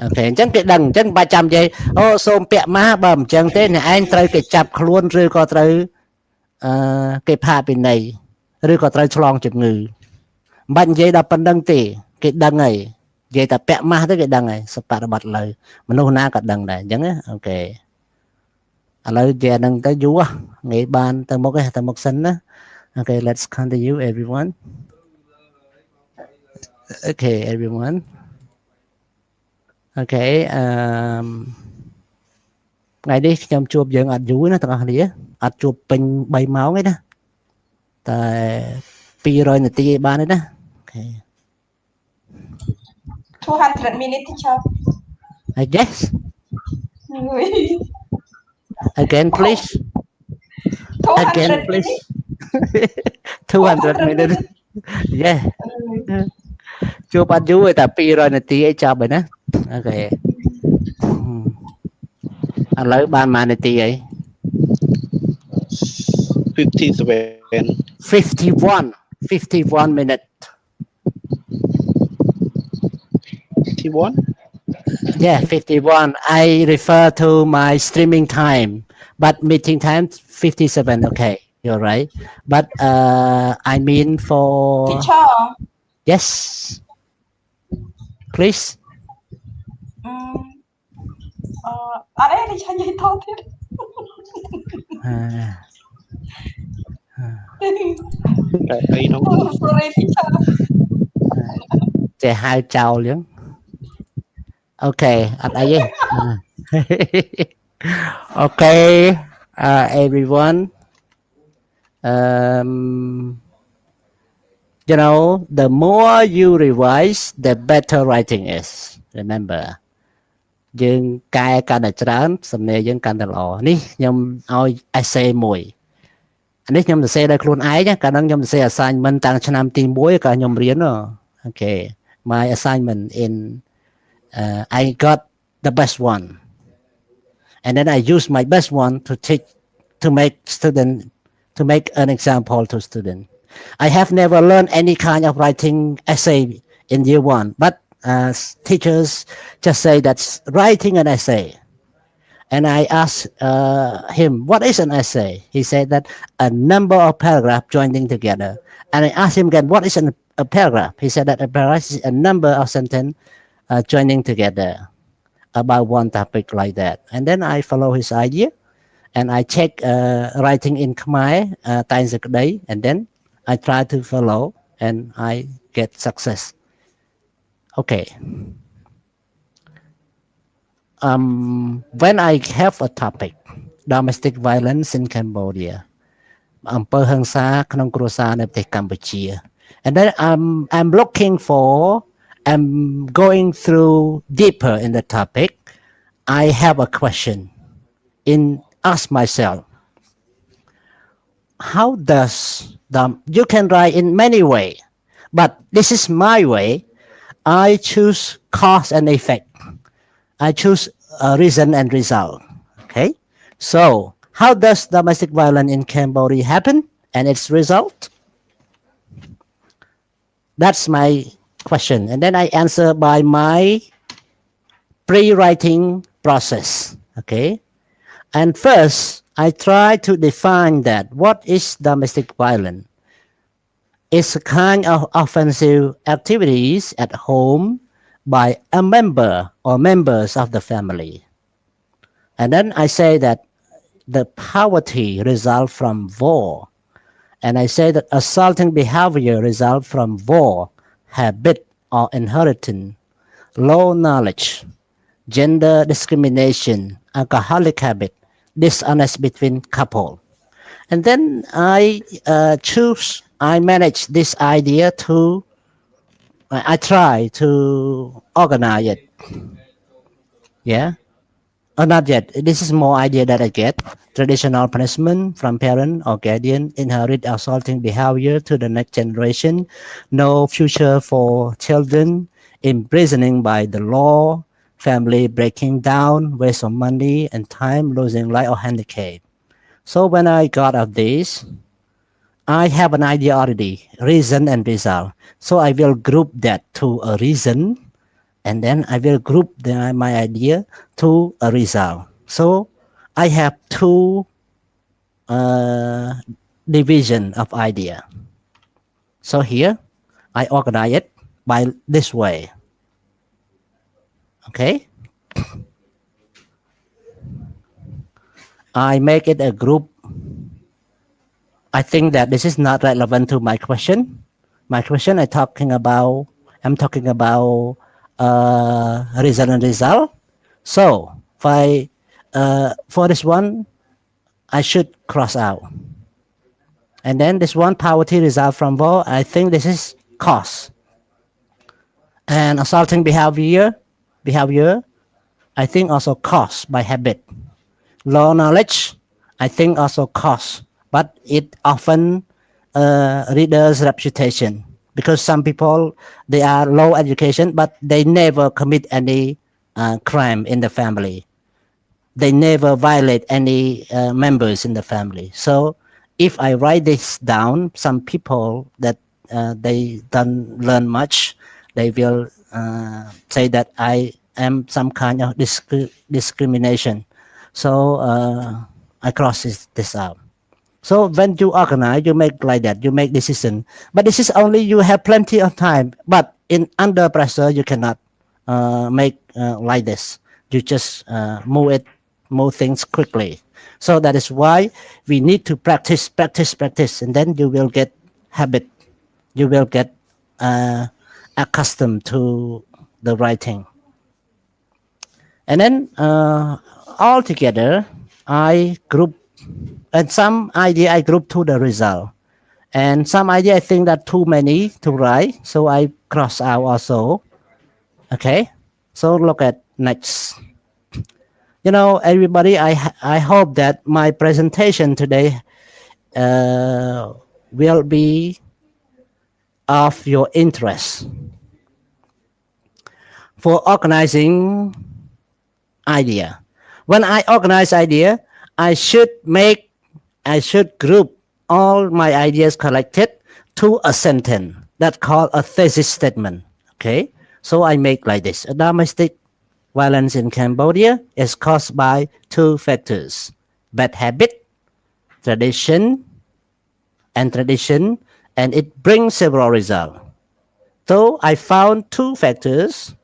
អូខេអញ្ចឹងគេដឹងអញ្ចឹងបាច់ចាំនិយាយអូសូមពាក់ម៉ាស់បើមិនអញ្ចឹងទេអ្នកឯងត្រូវគេចាប់ខ្លួនឬក៏ត្រូវគេផាកពិន័យឬក៏ត្រូវឆ្លងជំងឺមិនបាច់និយាយដល់ប៉ុណ្្នឹងទេគេដឹងហើយនិយាយតែពាក់ម៉ាស់ទៅគេដឹងហើយសបប្រវត្តិលើមនុស្សណាក៏ដឹងដែរអញ្ចឹងណាអូខេឥឡូវនិយាយហ្នឹងទៅយូរងាយបានទៅមុខទេទៅមុខសិនណា Okay, let's continue everyone. Okay, everyone. Okay, ថ្ងៃនេះខ្ញុំជួបយើងអត់យូរណាទាំងអស់គ្នា អត់ជួបពេញ3ម៉ោងទេណាតែ200នាទីឯបានទេណាអូខេ 200 minutes teacher I guess again please again please 200 minutes yeah ជួបអត់យូរទេតែ200នាទីឯចប់ហើយណាអូខេឥឡូវបានប៉ុន្មាននាទីអី 51 minute 51 yeah 51 I refer to my streaming time but meeting time 57 okay you're right but I mean for teacher yes please អត់ទេ teacher និយាយតទៀត អីនោះ sorry teacher ចេះហៅចោលចឹងអូខេអត់អីទេ okay everyone you know the more you revise the better writing is remember យើងកែកាន់តែច្រើនសំណេរយើងកាន់តែល្អនេះខ្ញុំឲ្យ essay មួយនេះខ្ញុំសរសេរដោយខ្លួនឯងកាលហ្នឹងខ្ញុំសរសេរ assignment តាំងឆ្នាំទី1ក៏ខ្ញុំរៀនអូខេ my assignment in I got the best one and then I use my best one to teach to make an example to student I have never learned any kind of writing essay in year 1 but teachers just say that's writing an essay and I asked him what is an essay he said that a number of paragraphs joining together and I asked him again what is a paragraph he said that a paragraph is a number of sentences joining together about one topic like that and then I follow his idea and I check writing in Khmer តែសេចក្តី and then I try to follow and I get success okay when I have a topic domestic violence in Cambodia អំពើហិង្សាក្នុងគ្រួសារនៅប្រទេសកម្ពុជា and then I'm looking for I'm going through deeper in the topic I have a question ask myself how does you can write in many ways but this is my way I choose cause and effect I choose reason and result okay so how does domestic violence in Cambodia happen and its result that's my question and then I answer by my pre-writing process okay and first I try to define that what is domestic violence it's a kind of offensive activities at home by a member or members of the family and then I say that the poverty result from war and I say that assaulting behavior result from war habit or inheritance low knowledge gender discrimination alcoholic habit dishonest between couple and then I manage this idea to I try to organize it yeah or not yet this is more idea that I get traditional punishment from parent or guardian inherit assaulting behavior to the next generation no future for children imprisoning by the law family breaking down waste of money and time losing life or handicap so when I got of this I have an idea already reason and result so I will group that to a reason and then I will group my idea to a result so I have two division of idea so here I organize it by this way okay I make it a group I think that this is not relevant to my question I'm talking about reason and result so for this one I should cross out. And then this one poverty result from war, I think this is cause. And assaulting behavior, I think also caused by habit. Low knowledge, I think also caused, but it often readers' reputation, because some people, they are low education, but they never commit any crime in the family. They never violate any members in the family. So if I write this down, some people that they don't learn much, they will say that I am some kind of discrimination. So I cross this out. So when you organize, you make like that, you make decision. But this is only you have plenty of time. But in under pressure, you cannot make like this. You just move things quickly. So that is why we need to practice, and then you will get habit. You will get accustomed to the writing. And then all together, I group, and some idea I group to the result. And some idea I think that too many to write, so I cross out also. Okay, so look at next. You know, everybody, I hope that my presentation today will be of your interest. For organizing idea, when I organize idea, I should group all my ideas collected to a sentence that called a thesis statement. Okay, so I make like this: a domestic violence in Cambodia is caused by two factors: bad habit, tradition, and it brings several results. So I found two factors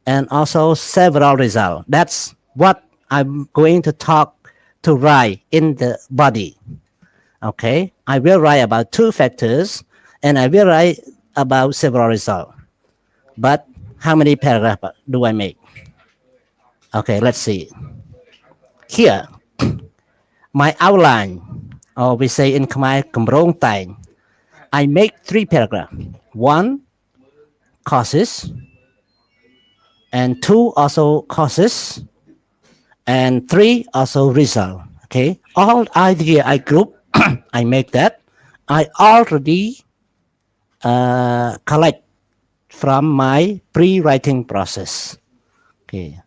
and also several results. That's what I'm going to write in the body. Okay, I will write about two factors and I will write about several results. But how many paragraphs do I make? Okay, let's see. Here, my outline, or we say in Khmer, Kamrong Tai, I make 3 paragraphs. 1, causes, and 2 also causes, and 3 also result. Okay, all idea I group, I make that. I already collect from my pre-writing process. Okay,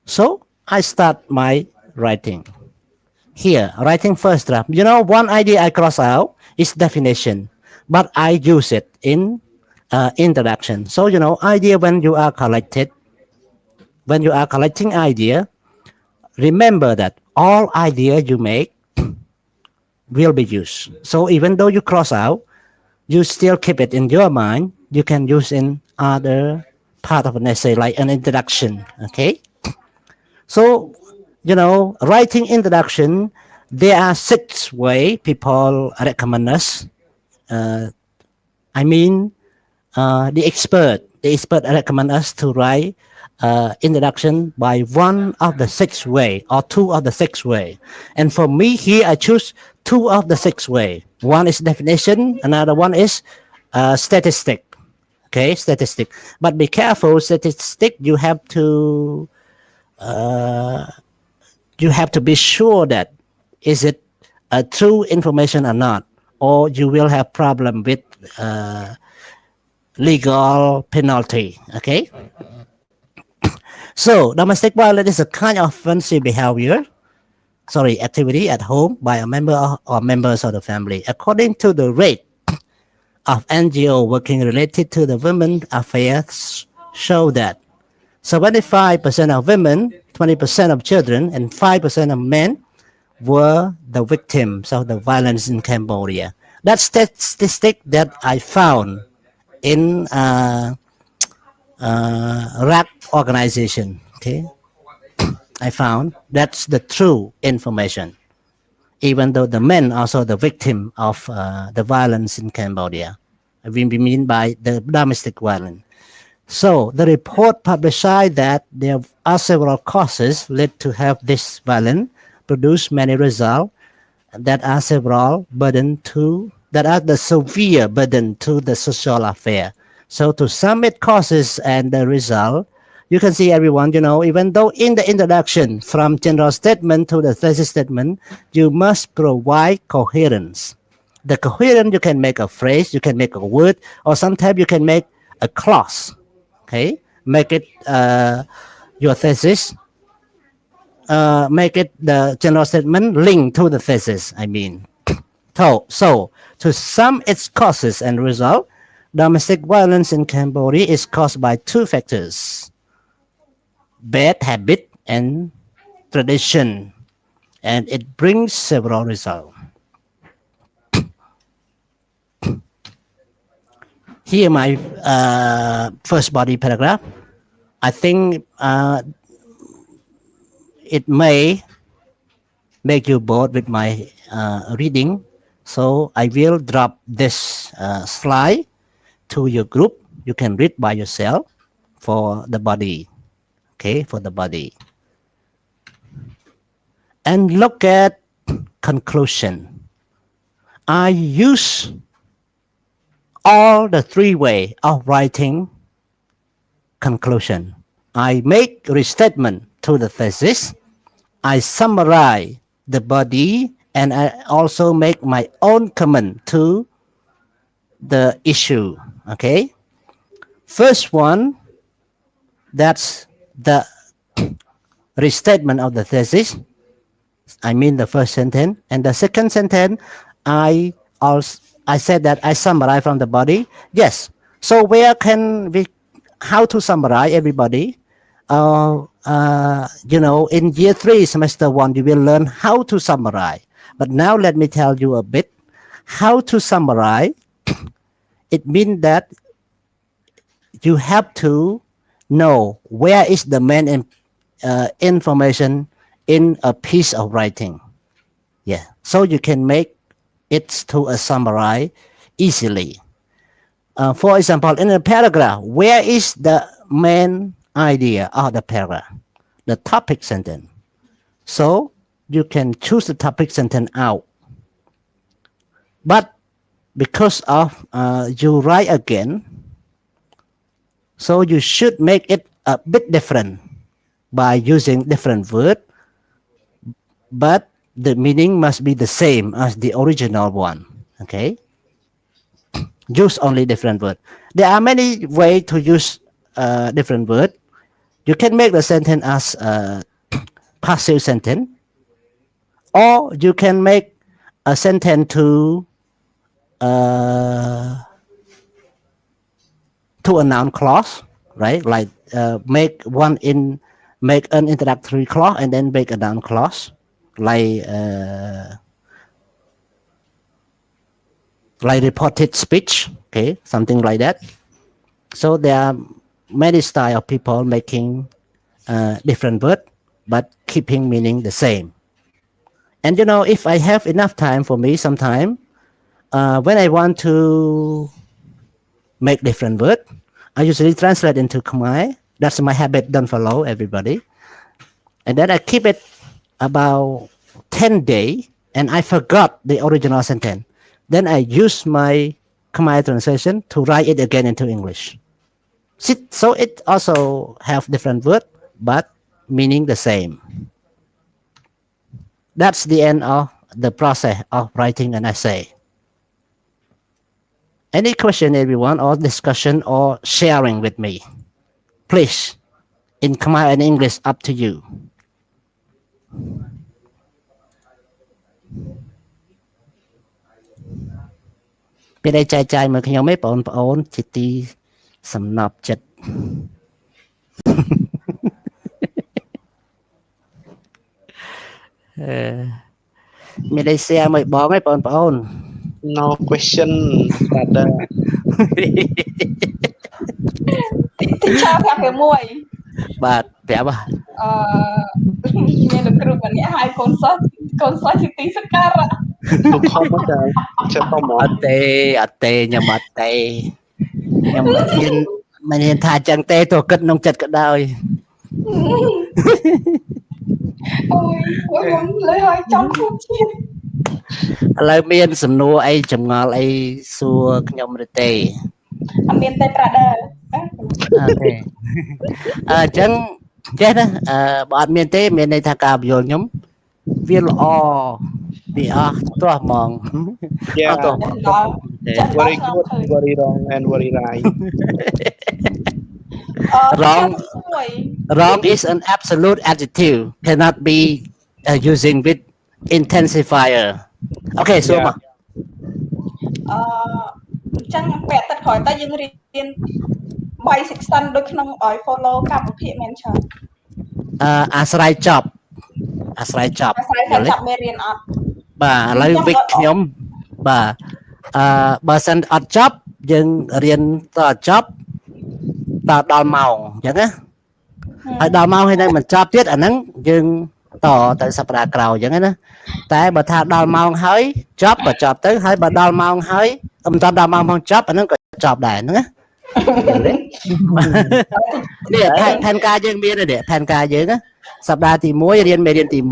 so I start my writing. Here, writing first draft. You know, one idea I cross out is definition, but I use it in introduction. So, you know, idea when you are collecting idea, remember that all idea you make will be used. So even though you cross out, you still keep it in your mind. You can use in other part of an essay, like an introduction. Okay. So, you know, writing introduction, there are 6 ways people recommend us. The expert recommend us to write introduction by one of the 6 way or 2 of the 6 way. And for me here, I choose 2 of the 6 way. One is definition, another one is statistic. Okay, statistic. But be careful, statistic, you have to be sure that is it true information or not, or you will have problem with legal penalty. Okay. So domestic violence is a kind of offensive activity at home by a member or members of the family. According to the rate of NGO working related to the women affairs, show that 75% of women, 20% of children, and 5% of men were the victims of the violence in Cambodia. That's statistic that I found in RAC organization. Okay, I found that's the true information. Even though the men also the victim of the violence in Cambodia, we mean by the domestic violence. So the report publicized that there are several causes led to have this violence, produce many results, that are the severe burden to the social affair. So to sum it causes and the result, you can see everyone, even though in the introduction from general statement to the thesis statement, you must provide coherence. The coherence, you can make a phrase, you can make a word, or sometimes you can make a clause. Okay, make it your thesis. Make it the general statement linked to the thesis. So to sum its causes and result, domestic violence in Cambodia is caused by two factors: bad habit and tradition, and it brings several results. Here my first body paragraph. I think it may make you bored with my reading, so I will drop this slide to your group. You can read by yourself for the body. Okay, for the body. And look at conclusion. I use all the three ways of writing conclusion. I make restatement to the thesis. I summarize the body, and I also make my own comment to the issue. Okay. First one, that's the restatement of the thesis. I mean the first sentence, and the second sentence, I said that I summarize from the body. Yes. So where can we? How to summarize, everybody? In year 3, semester 1, you will learn how to summarize. But now let me tell you a bit how to summarize. It means that you have to know where is the main information in a piece of writing. Yeah, so you can make it to a summary easily. For example, in a paragraph, where is the main idea of the paragraph? The topic sentence. So you can choose the topic sentence out. But because of you write again, so you should make it a bit different by using different word, but the meaning must be the same as the original one. Okay, use only different word. There are many ways to use different word. You can make the sentence as a passive sentence, or you can make a sentence to a noun clause, right? Like make an introductory clause and then make a noun clause, like reported speech, okay, something like that. So there are many styles of people making different words, but keeping meaning the same. And if I have enough time for me, sometime when I want to make different words, I usually translate into Khmer. That's my habit. Don't follow, everybody. And then I keep it about 10 days, and I forgot the original sentence. Then I use my Khmer translation to write it again into English. So it also have different words, but meaning the same. That's the end of the process of writing an essay. Any question, everyone, or discussion or sharing with me? Please, in Khmer and English, up to you. ពេលដែលចែកចាយមើលខ្ញុំឯងបងប្អូនជាទីសំណប់ចិត្តមានអី share មួយបងឯងបងប្អូន No question brother ទីឆាប្រាប់មួយ បាទប្រាប់មានលោកគ្រូម្នាក់ហើយកូនសិស្សជាទីសក្ការៈ ទុកខំមកចាត់តមក អត់ទេខ្ញុំអត់ទេខ្ញុំមិនហ៊ានថាចឹងទេទោះគិតក្នុងចិត្តក៏ដោយ អូយខ្ញុំលើឲ្យចង់ខ្លួនជាតិ ឥឡូវមានសំណួរអីចម្ងល់អីសួរខ្ញុំឬទេ អត់មានតែប្រាក់ដែរ អូខេអញ្ចឹងចេះណាបើអត់មានទេមានន័យថាការបញ្យល់ខ្ញុំវាល្អវាអស់ទាស់ហ្មង Yeah. អស់ទាស់ហ្មង Very good, very wrong, and very right. Wrong is an absolute adjective cannot be using with intensifier okay so Yeah. អញ្ចឹងពាក់ទឹកក្រោយតើយើងរៀន basic សិនដូចក្នុងឲ្យ follow កម្មវិធីមែនច្រើន អាស្រ័យចប់អាស្រ័យចប់ អាស្រ័យថាចាប់មេរៀនអត់ បាទឥឡូវវិកខ្ញុំបាទបើសិនអត់ចប់យើងរៀនតអត់ចប់ដល់ម៉ោងអញ្ចឹងណាហើយដល់ម៉ោងហើយនៅមិនចប់ទៀតអាហ្នឹងយើងតទៅសប្តាហ៍ក្រោយអញ្ចឹងណាតែបើថាដល់ម៉ោងហើយចប់ក៏ចប់ទៅហើយបើដល់ម៉ោងហើយមិនដល់ម៉ោងផងចប់អាហ្នឹងក៏ចប់ដែរហ្នឹងណានេះផែនការយើងមាននេះផែនការយើងណាសប្តាហ៍ទី1រៀនមេរៀនទី1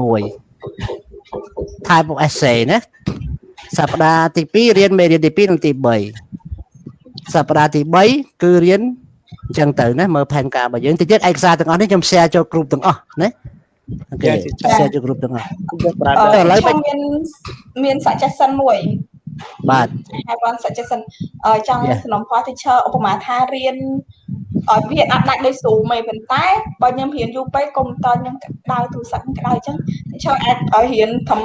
Type of essay ណាសប្តាហ៍ទី2រៀនមេរៀនទី2និងទី3សប្តាហ៍ទី3គឺរៀនអញ្ចឹងទៅណាមើលផែនការរបស់យើងតិចទៀតឯកសារទាំងអស់នេះខ្ញុំ share ចូល group ទាំងអស់ណាអូខេ share ចូល group ទាំងអស់ឥឡូវមាន suggestion មួយ បាទ I want suggestion ចង់សំណុំពរ teacher ឧបមាថារៀនឲ្យវាអត់ដាច់ដោយស៊ូមិនប៉ុន្តែបើខ្ញុំរៀនយូរពេកកុំតខ្ញុំដើរទូរស័ព្ទក្តៅអញ្ចឹង teacher អាចឲ្យរៀនធំ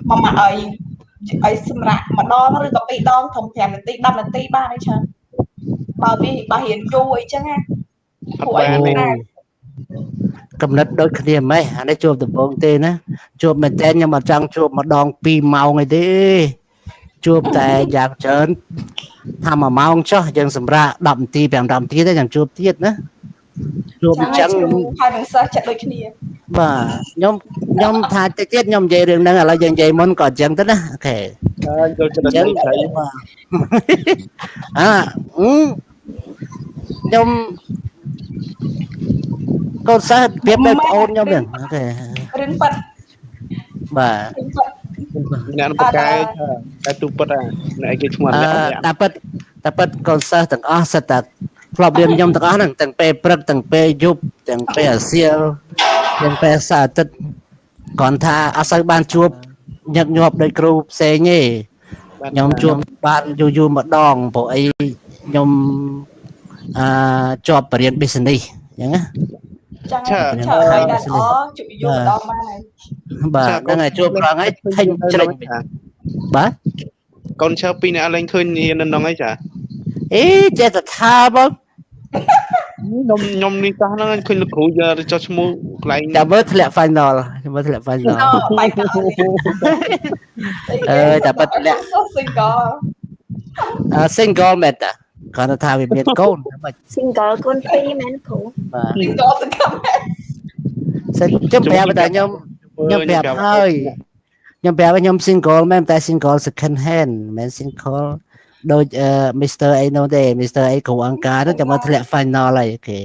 មកមកឲ្យសម្រាប់ម្ដងឬក៏ពីរដងធំ5នាទី10នាទីបានទេច្រើនបើរៀនយូរអីចឹងណាពួកឯងកំណត់ដូចគ្នាម៉េះអានេះជួបដំបងទេណាជួបមែនតើខ្ញុំអត់ចង់ជួបម្ដង2ម៉ោងអីទេជួបតែយ៉ាងច្រើនថា1ម៉ោងចុះយើងសម្រាប់10នាទី5 10នាទីទេចាំជួបទៀតណាជួបអញ្ចឹងហើយនឹងសិស្សចិត្តដូចគ្នាបាទខ្ញុំថាតិចទៀតខ្ញុំនិយាយរឿងហ្នឹងឥឡូវយើងនិយាយមុនក៏អញ្ចឹងទៅណាអូខេចូលចិត្តទៅស្រីបាទខ្ញុំកូនសិស្សប្រៀបដូចប្អូនខ្ញុំហ្នឹងអូខេរឿងប៉ាត់បាទអ្នកបកកាយតែទូពិតអ្នកឯងគេឈ្មោះតែពិតកូនសិស្សទាំងអស់សិតតែធ្លាប់រៀនខ្ញុំទាំងអស់ហ្នឹងទាំងពេលព្រឹកទាំងពេលយប់ទាំងពេលអាសៀលទាំងពេលសៅរ៍អាទិត្យគ្រាន់ថាអត់សូវបានជួបញឹកញាប់ដោយគ្រូផ្សេងទេខ្ញុំជួបបានយូរម្ដងព្រោះអីខ្ញុំជាប់បរិញ្ញាបត្រ business អញ្ចឹងណាចឹងហើយដល់ជួបយូរម្ដងបានហើយបាទហ្នឹងហើយជួបប្រងហើយថេញជ្រិញបាទកូនឈើ2នាក់លេងឃើញនៅក្នុងអីចាអេចេះតែថាបងខ្ញុំនេះតោះហ្នឹងឃើញលោកគ្រូយកចុះឈ្មោះកន្លែងចាំមើលធ្លាក់ final ចាំមើលធ្លាក់ final តែប៉ិតធ្លាក់ single មែនតាគាត់ថាវាមានកូន single កូន2មែនគ្រូបាទ single សកម្មខ្ញុំប្រាប់តែខ្ញុំប្រាប់ហើយខ្ញុំប្រាប់ខ្ញុំ single មែនតែ single second hand មិន single ដូច Mr. អីនោះទេ Mr. អីគ្រូអង្ការទៅចាំមកធ្លាក់ final ហើយអូខេ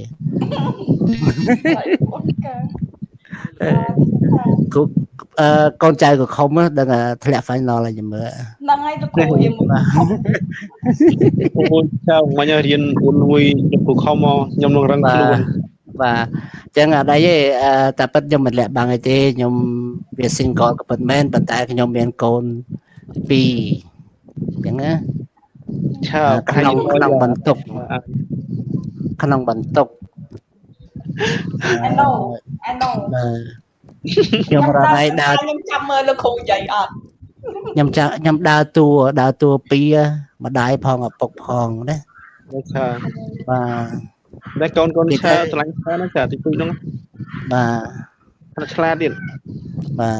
គូកូនចៅក៏ខំដឹងធ្លាក់ final ហើយចាំមើលហ្នឹងហើយលោកគ្រូយមកអូនចៅមិញរៀនមួយលោកគ្រូខំមកខ្ញុំនឹងរឹងខ្លួនបាទអញ្ចឹងអត់អីទេតែពិតខ្ញុំមិនលាក់បាំងអីទេខ្ញុំវា single ក៏ពិតមែនប៉ុន្តែខ្ញុំមានកូន2អញ្ចឹងណាក្នុងបន្ទុកI know ខ្ញុំរងឯដើរខ្ញុំចាំមើលលោកគ្រូនិយាយអត់ខ្ញុំដើរតួ2ម្ដាយផងឪពុកផងណាបាទតែកូនឆើឆ្លាញ់ឆើហ្នឹងចាទី2ហ្នឹងបាទឆ្លាតទៀតបា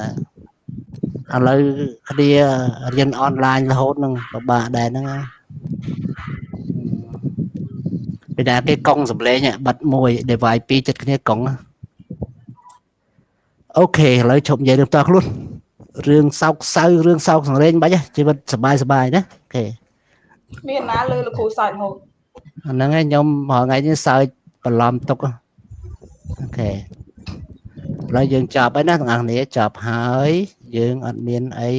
ទឥឡូវគ្នារៀនអនឡាញរហូតនឹងពិបាកដែរហ្នឹងពីតែគេកង់សម្លេងបាត់មួយ device 2ចិត្តគ្នាកង់អូខេឥឡូវឈប់និយាយរឿងផ្ទាល់ខ្លួនរឿងសោកសៅរឿងសោកសង្រេងបាច់ជីវិតសប្បាយណាអូខេមានណាលើលោកគ្រូសើចហូតអាហ្នឹងឯងខ្ញុំរាល់ថ្ងៃនេះសើចបន្លំទុកអូខេឥឡូវយើងចប់ហើយណាទាំងអស់គ្នាចប់ហើយយើងអត់មានអី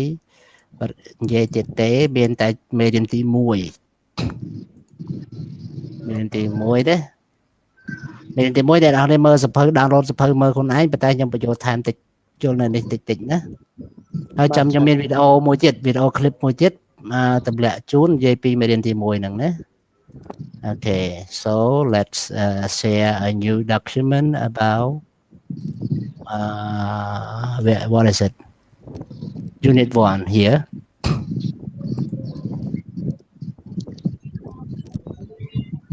និយាយទៀតទេមានតែមេរៀនទី1មេរៀនទី1ទេមេរៀនទី1ដែលអ្នកនរមើលសភៅ download សភៅមើលខ្លួនឯងប៉ុន្តែខ្ញុំបញ្ចូលថែមតិចយល់នៅនេះតិចណាហើយចាំខ្ញុំមានវីដេអូមួយទៀតវីដេអូ clip មួយទៀតទម្លាក់ជូននិយាយពីមេរៀនទី1ហ្នឹងណា Okay, so let's share a new document about what is it? Unit 1 here.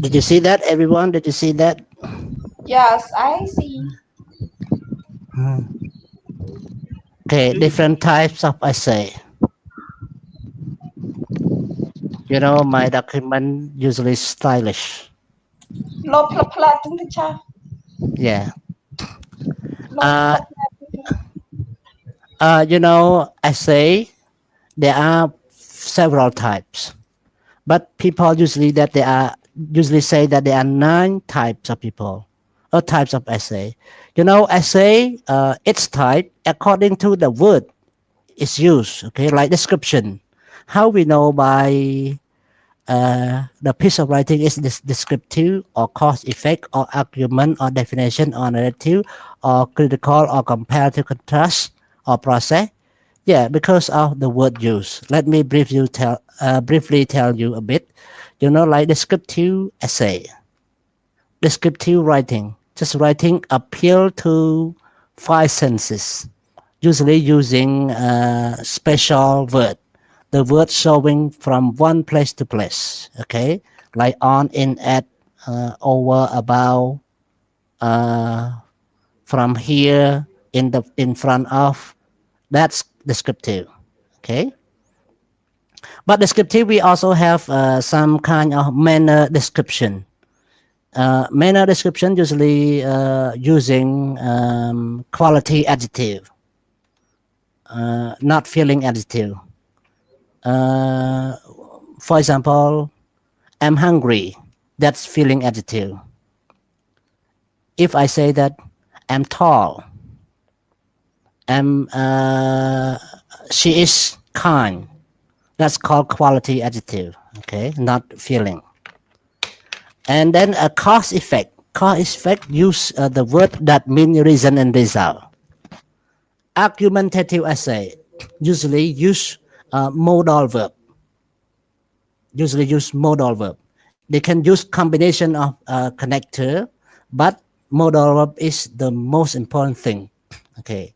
Did you see that, everyone? Did you see that? Yes, I see. Okay, different types of essay. You know, my document usually stylish. Lột plật chúng teacher. Yeah. Lột You know, essay, there are several types, but people usually say that there are 9 types of people or types of essay. You know, essay, its type according to the word is used. Okay, like description. How we know by the piece of writing is this descriptive or cause effect or argument or definition or narrative or critical or comparative contrast or process. Yeah, because of the word used. Let me briefly tell you a bit. You know, like descriptive essay, descriptive writing, just writing appeal to 5 senses, usually using special word. The word showing from one place to place, okay, like on, in, at, over, about, from here, in front of. That's descriptive, okay. But descriptive, we also have some kind of manner description. Manner description usually using quality adjective, not feeling adjective. For example, I'm hungry, that's feeling adjective. If I say that I'm tall, she is kind, that's called quality adjective, okay, not feeling. And then a cause effect use the word that mean reason and result. Argumentative essay usually use modal verb. They can use combination of connector, but modal verb is the most important thing. Okay.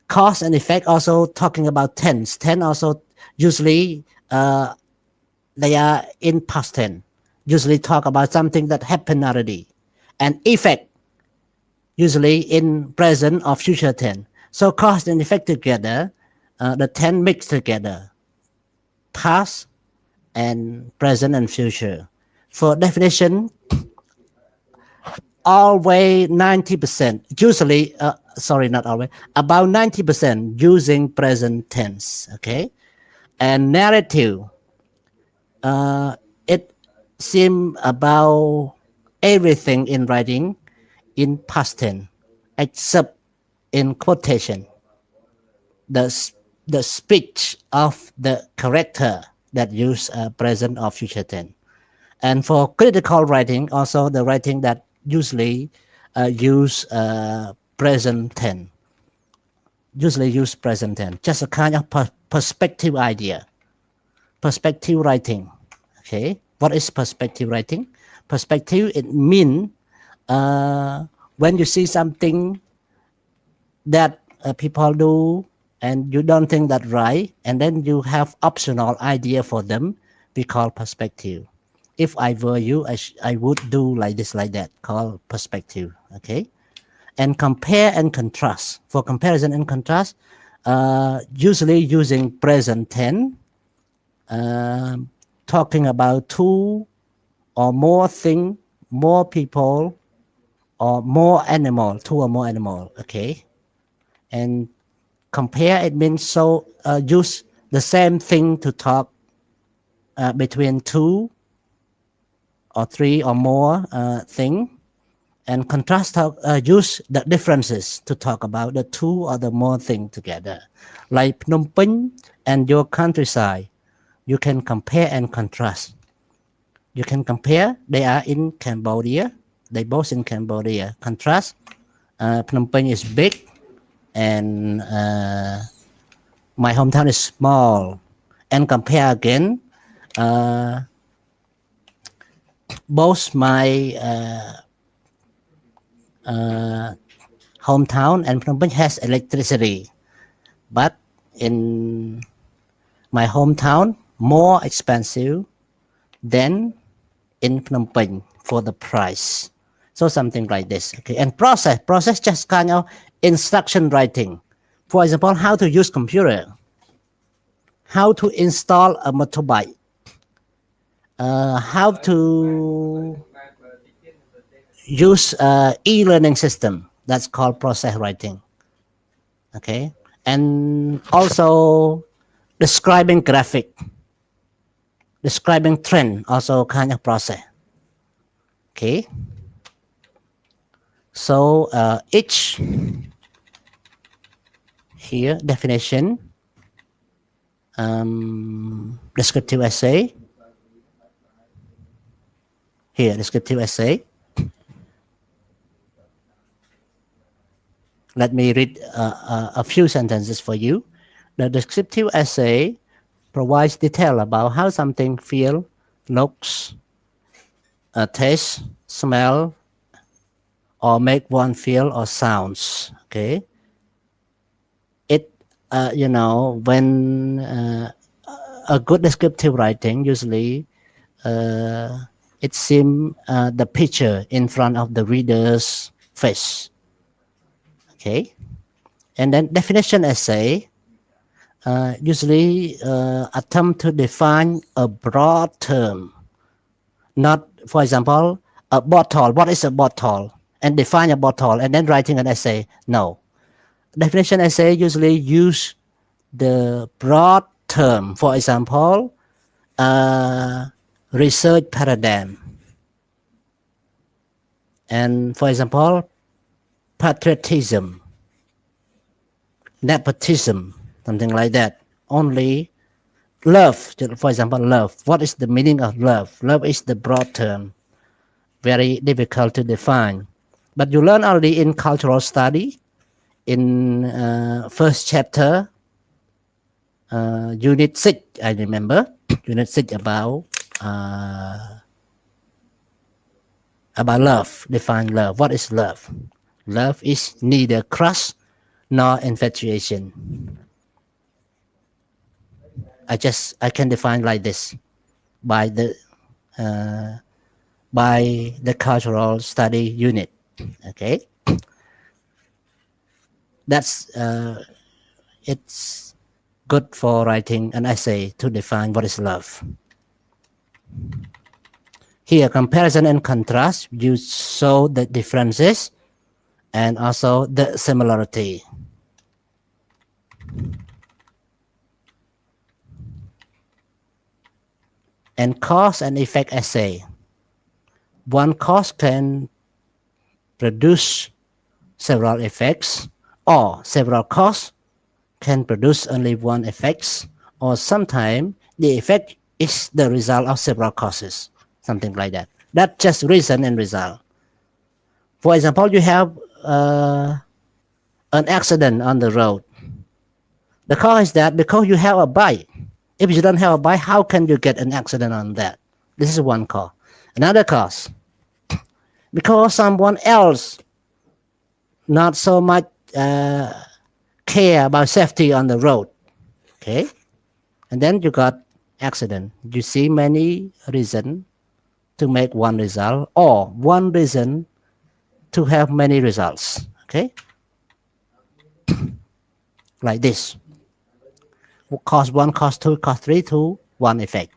Cause and effect also talking about tense. Tense also usually they are in past tense. Usually talk about something that happened already. And effect usually in present or future tense. So cause and effect together, the tense mixed together. Past and present and future. For definition, always 90%, usually, not always, about 90% using present tense, okay? And narrative, it seems about everything in writing in past tense, except in quotation. The speech of the character that use present or future tense. And for critical writing, also the writing that usually use present tense. Just a kind of perspective idea. Perspective writing. Okay, what is perspective writing? Perspective, it means when you see something that people do and you don't think that right, and then you have optional idea for them, we call perspective. If I were you, I would do like this, like that, called perspective, okay? And compare and contrast. For comparison and contrast, usually using present tense, talking about 2 or more things, more people, or more animal, 2 or more animal, okay? And compare, it means so use the same thing to talk between 2 or 3 or more thing, And contrast use the differences to talk about the two or the more things together. Like Phnom Penh and your countryside, you can compare and contrast. You can compare, they are in Cambodia, they both in Cambodia. Contrast, Phnom Penh is big and my hometown is small. And compare again, both my hometown and Phnom Penh has electricity, but in my hometown more expensive than in Phnom Penh for the price. So something like this. Okay, and process just kind of instruction writing. For example, how to use computer, how to install a motorbike, how to use e-learning system. That's called process writing. Okay, and also describing graphic, describing trend, also kind of process. Okay, so each here definition, descriptive essay. Here, descriptive essay. Let me read a few sentences for you. The descriptive essay provides detail about how something feels, looks, tastes, smell, or make one feel or sounds. Okay. It, when a good descriptive writing, usually it seems the picture in front of the reader's face. Okay, and then definition essay usually attempt to define a broad term. Not, for example, a bottle. What is a bottle? And define a bottle and then writing an essay. No. Definition essay usually use the broad term. For example, research paradigm. And for example, patriotism, nepotism, something like that. Only love, for example, love. What is the meaning of love? Love is the broad term, very difficult to define. But you learn already in cultural study, in first chapter, unit 6, I remember, unit 6 about love, define love. What is love? Love is neither crush nor infatuation. I can define like this by the cultural study unit. Okay, that's it's good for writing an essay to define what is love. Here, comparison and contrast, you show the differences and also the similarity. And cause and effect essay. One cause can produce several effects, or several causes can produce only one effect, or sometimes the effect is the result of several causes, something like that. That's just reason and result. For example, you have an accident on the road. The cause is that because you have a bike. If you don't have a bike, how can you get an accident on that? This is one cause. Another cause, because someone else not so much care about safety on the road. Okay, and then you got accident. You see many reasons to make one result, or one reason to have many results. Okay, like this. Cause 1, cause 2, cause 3 to 1 effect.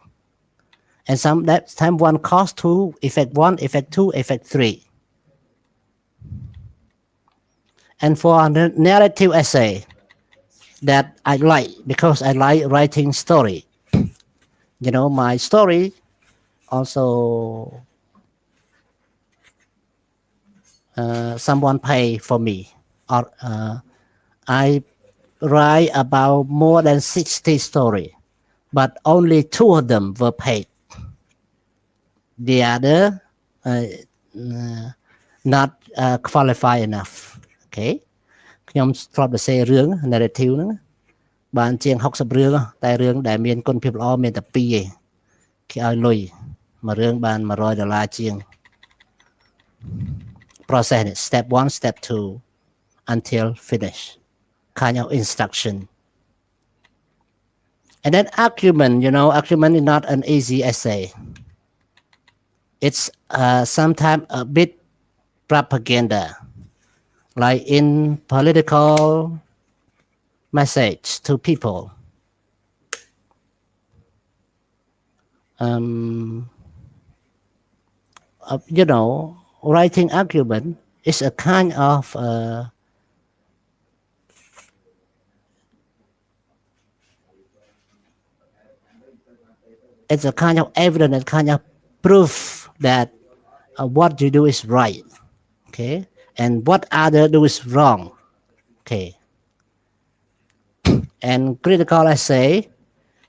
And some that time 1 cause 2, effect 1, effect 2, effect 3. And for a narrative essay that I like, because I like writing story. You know, my story also someone pay for me, or I write about more than 60 stories, but only 2 of them were paid. The other not qualified enough. Okay ខ្ញុំធ្លាប់សរសេររឿង narrative ហ្នឹងបានជាង60រឿងតែរឿងដែលមានគុណភាពល្អមានតែ2ឯងគេឲ្យលុយមួយរឿងបាន$100ជាង process step 1 step 2 until finish kind of instruction. And then argument, argument is not an easy essay. It's sometimes a bit propaganda, like in political message to people. Writing argument is a kind of it's a kind of evidence and kind of proof that what you do is right, okay, and what other do is wrong, okay. And critical essay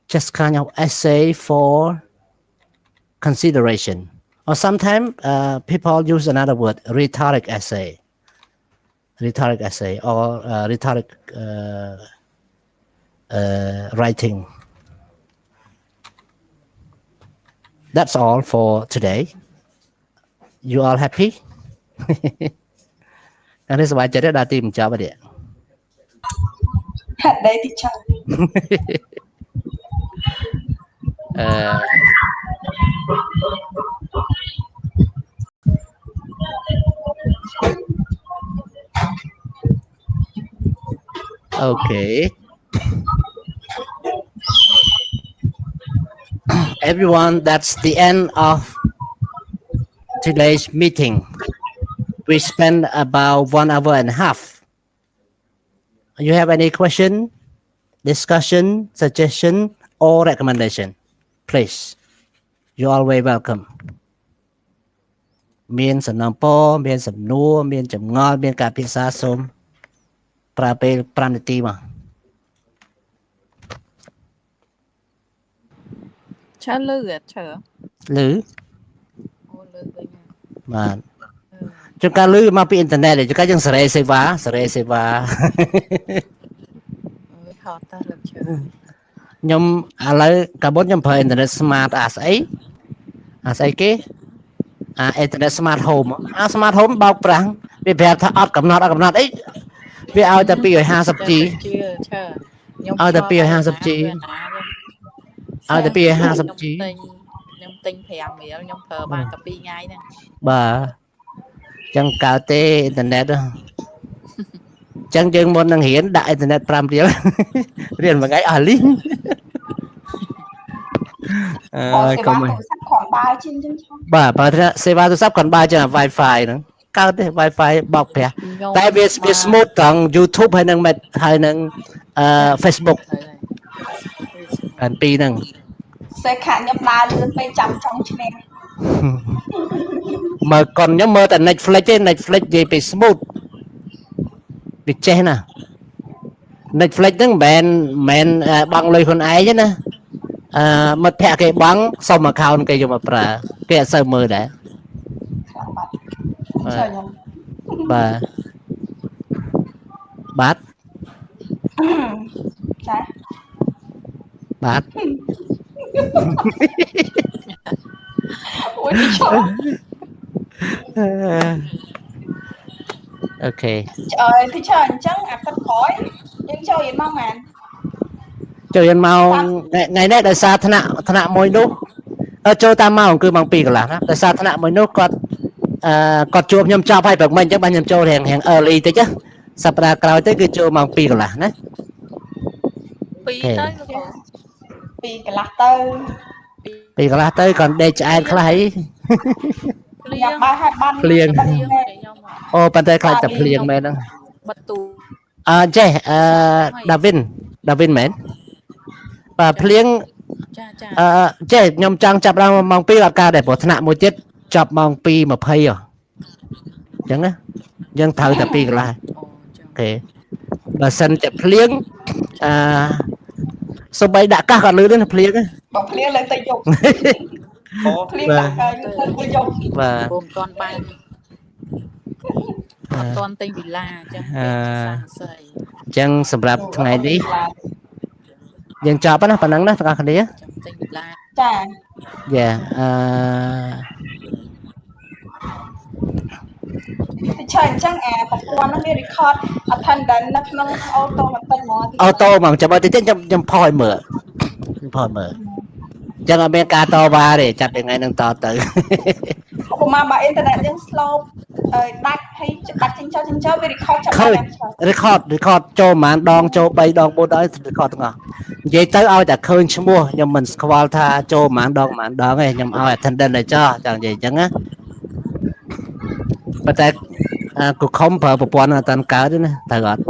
just kind of essay for consideration, or sometimes people use another word, rhetoric essay or rhetoric writing. That's all for today. You all happy? អានេះសប្បាយចិត្តដល់ទីបញ្ចប់ហើយ ហេតុអី teacher Okay. Everyone, that's the end of today's meeting. We spent about 1.5 hours. You have any question, discussion, suggestion, or recommendation? Please, you're always welcome. មានសំណពរមានសំណួរមានចម្ងល់មានការពិភាក្សាសូមប្រើពេល5នាទីមក Chả lư à chả លឺ ô lưវិញ បាទជួនកាលលឺមកពីអ៊ីនធឺណិតជួនកាលយើងសេរីសេវា អើយហត់តាលោកជើ ខ្ញុំឥឡូវកាលមុនខ្ញុំប្រើអ៊ីនធឺណិត smart អាស្អីគេអ៊ីនធឺណិត smart home smart home បោកប្រាំងវាប្រាប់ថាអត់កំណត់អីវាឲ្យតែ 250G ជឿឆើខ្ញុំ ឲ្យតែ 250G ឲ្យតែ 250G ខ្ញុំទិញ5រៀលខ្ញុំប្រើបានតែ2ថ្ងៃហ្នឹង បាទចឹងកើតទេអ៊ីនធឺណិតចឹងយើងមុននឹងរៀនដាក់អ៊ីនធឺណិត5រៀលរៀនមួយថ្ងៃអស់លីងកុំបាទបើថាសេវាទូរស័ព្ទគ្រាន់បើចឹង Wi-Fi ហ្នឹងកើតទេ Wi-Fi បោកប្រាស់តែវា smooth ត្រង់ YouTube ហើយនឹង Facebook អានពីរហ្នឹង សេខាខ្ញុំដើរលឿនពេកចាំចង់ឈ្នះ មើលកុនខ្ញុំមើលតែ Netflix ទេ Netflix និយាយពី smooth វាចេះណា Netflix ហ្នឹងមិនមែនបង់លុយខ្លួនឯងទេណាមិត្តភក្តិគេបង់សុំ account គេយកមកប្រើគេអត់សូវមើលដែរបាទចាបាទអូយឈប់អូខេទីចអញ្ចឹងអាផិតក្រោយយើងចូលរៀនមកមែនចូលរៀនមកថ្ងៃនេះដោយសារថ្នាក់មួយនោះចូលតាមម៉ោងគឺម៉ោង 2 កន្លះណាដោយសារថ្នាក់មួយនោះគាត់ជួបខ្ញុំចប់ហើយព្រឹកមិញអញ្ចឹងបានខ្ញុំចូលរៀង early តិចណាសប្តាហ៍ក្រោយទៅគឺចូលម៉ោង 2 កន្លះណា 2 ទៅលោកគ្រូ 2 កន្លះទៅ 2 កន្លះទៅគាត់ដេកឆ្អែតខ្លះអី ញ៉ាំបាយហើយបាន ភ្លៀងអូប៉ុន្តែខ្លាចតែភ្លៀងមែនហ្នឹង បិទទូ ចេះដាវីនមែនបាទភ្លៀង ចា ចេះខ្ញុំចង់ចាប់ដល់ម៉ោង 2 អត់កើតដែរព្រោះថ្នាក់មួយទៀតចាប់ម៉ោង 2:20 ចឹងណាយើងត្រូវតែ2កន្លែង អូចឹង អូខេបើសិនតែភ្លៀងសូម្បីដាក់កាសក៏លឺដែរណាភ្លៀងណា បើភ្លៀងឡើងទៅយកភ្លៀងដាក់ហើយទៅយក បាទ កូនទាន់បានអត់ទាន់ទិញវិឡាអញ្ចឹងពេលសាំស័យ ចឹងសម្រាប់ថ្ងៃនេះយើងចប់ហើយណាប៉ុណ្ណឹងណាទាំងអស់គ្នា ចាំទិញវិឡា ចា យ៉ាឆាអញ្ចឹងអាប្រព័ន្ធហ្នឹងវា record attendance នៅក្នុង automatic ហ្មង អូតូហ្មងចាំមើលតិចខ្ញុំផឲ្យមើលចឹងអត់មានការតវ៉ាទេចាប់ពីថ្ងៃហ្នឹងតទៅ ឧបមាបើអ៊ីនធឺណិតយើង slow ដាច់ហើយដាច់ចេញចូលវា record ចាំបានយ៉ាងច្រើន record ចូលប្រហែលដងចូល3ដង4ដង record ទាំងអស់និយាយទៅឲ្យតែឃើញឈ្មោះខ្ញុំមិនស្គាល់ថាចូលប្រហែលដងទេខ្ញុំឲ្យ attendance ឲ្យចោះចង់និយាយអញ្ចឹងណាប៉ុន្តែគូខំប្រើប្រព័ន្ធអត់តាន់កើតទេណាត្រូវអត់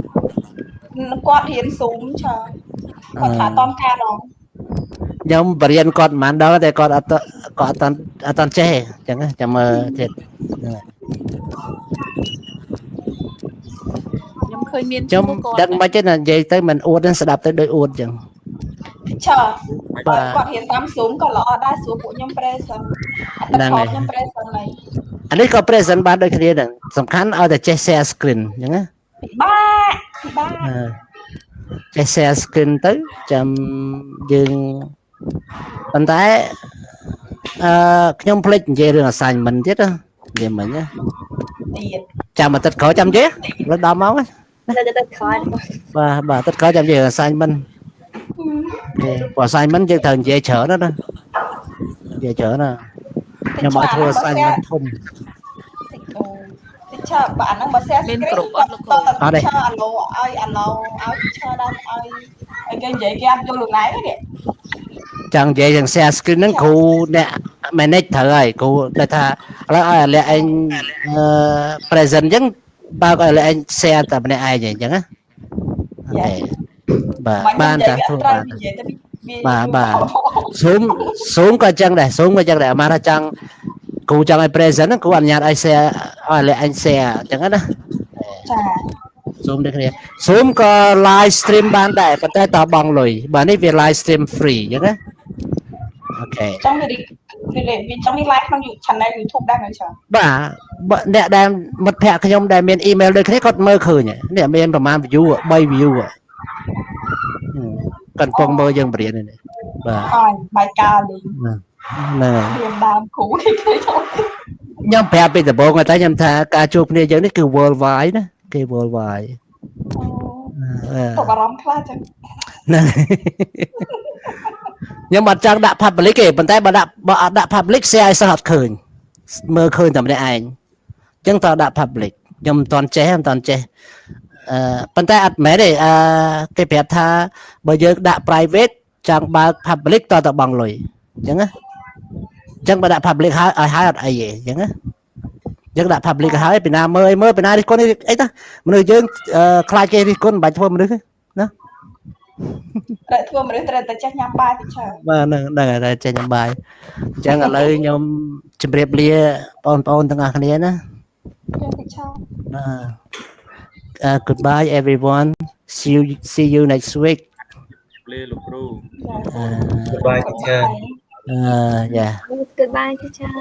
គាត់រៀន Zoom ច្រើនគាត់ថាអត់តាន់ការដង ខ្ញុំបរៀនគាត់ប្រហែលដងតែគាត់អត់តាន់ចេះអញ្ចឹងចាំមើលទៀត ខ្ញុំឃើញមានឈ្ ខ្ញុំ មោះគាត់ ដឹងមិនទេណានិយាយទៅមិនអួតទេស្ដាប់ទៅដូចអួតអញ្ចឹង ឆើបើគាត់រៀនតាម Zoom ក៏ល្អដែរស្រួលពួកខ្ញុំ present អត្តផលខ្ញុំ present ហើយ អានេះក៏ present បានដូចគ្នាដែរសំខាន់ឲ្យតែចេះ share screen អញ្ចឹងណា ពិបាក ចេះ share screen ទៅចាំយើងប៉ុន្តែខ្ញុំភ្លេចនិយាយរឿង assignment ទៀតណានិយាយមិញណា ទៀត ចាំអាទិត្យក្រោយចាំនិយាយដល់10ម៉ោង នៅទៅក្រោយ បាទអាទិត្យក្រោយចាំនិយាយ assignment ព្រោះ assignment យើងត្រូវនិយាយច្រើនណានិយាយច្រើនណាខ្ញុំឲ្យធ្វើ assignment ធំ ទីឆើបើអាហ្នឹងបើ share មាន screen គ្រប់អត់លោកគ្រូ អត់ទេឆើអាឡូឲ្យឆើដល់ឲ្យគេនិយាយគេអត់យល់ខ្លួនឯងទេ ចង់និយាយយ៉ាង share screen ហ្នឹងគ្រូអ្នក manage ត្រូវហើយគ្រូដែលថាឥឡូវឲ្យលាក់ឯងpresent អញ្ចឹងបើកឲ្យលាក់ឯង share តែម្នាក់ឯងអញ្ចឹងណាបាទបានតាធ្វើបាទ Zoom ក៏អញ្ចឹងដែរ Zoom ក៏អញ្ចឹងដែរអាមកថាចង់គ្រូចង់ឲ្យ present ហ្នឹងគ្រូអនុញ្ញាតឲ្យ share ឲ្យលាក់ឯង share អញ្ចឹងណា ចា Zoom ដូចគ្នា Zoom ក៏ live stream បានដែរប៉ុន្តែតើបង់លុយបើនេះវា live stream free អញ្ចឹងណាអូខេ ចង់វាចង់នេះ live ក្នុង channel YouTube ដែរហ្នឹងចា បាទអ្នកដែលមិត្តភ័ក្តិខ្ញុំដែលមាន email ដូចគ្នាគាត់មើលឃើញនេះមានប្រហែល view 3 view គាត់កំពុងមើលយើងបរៀននេះបាទ ហើយបាយការលេង ហ្នឹង រៀនដើមគ្រូនេះទៅ ខ្ញុំប្រាប់ពីដំបូងតែខ្ញុំថាការជួបគ្នាយើងនេះគឺ worldwide ណាគេ worldwide ទៅបារម្ភខ្លះចឹង ហ្នឹងខ្ញុំអត់ចង់ដាក់ public ទេប៉ុន្តែបើអត់ដាក់ public share ឲ្យសិស្សអត់ឃើញមើលឃើញតែម្នាក់ឯងអញ្ចឹងតើដាក់ public ខ្ញុំមិនតាន់ចេះប៉ុន្តែអត់មែនទេគេប្រាប់ថាបើយើងដាក់ private ចង់បើក public តើតបង់លុយអញ្ចឹងណាអញ្ចឹងបើដាក់ public ហើយឲ្យអត់អីទេអញ្ចឹងណាយើងដាក់ public ហើយពីណាមើលពីណារិះគន់អីតាមនុស្សយើងខ្លាចគេរិះគន់មិនបាច់ធ្វើមនុស្សទេណា តែធ្វើមនុស្សត្រូវតែចេះញ៉ាំបាយតិចច្រើន បាទហ្នឹងតែចេះញ៉ាំបាយអញ្ចឹងឥឡូវខ្ញុំជម្រាបលាបងប្អូនទាំងអស់គ្នាណា តិចច្រើន goodbye everyone see you next week លេលោកគ្រូ Goodbye teacher yeah Goodbye teacher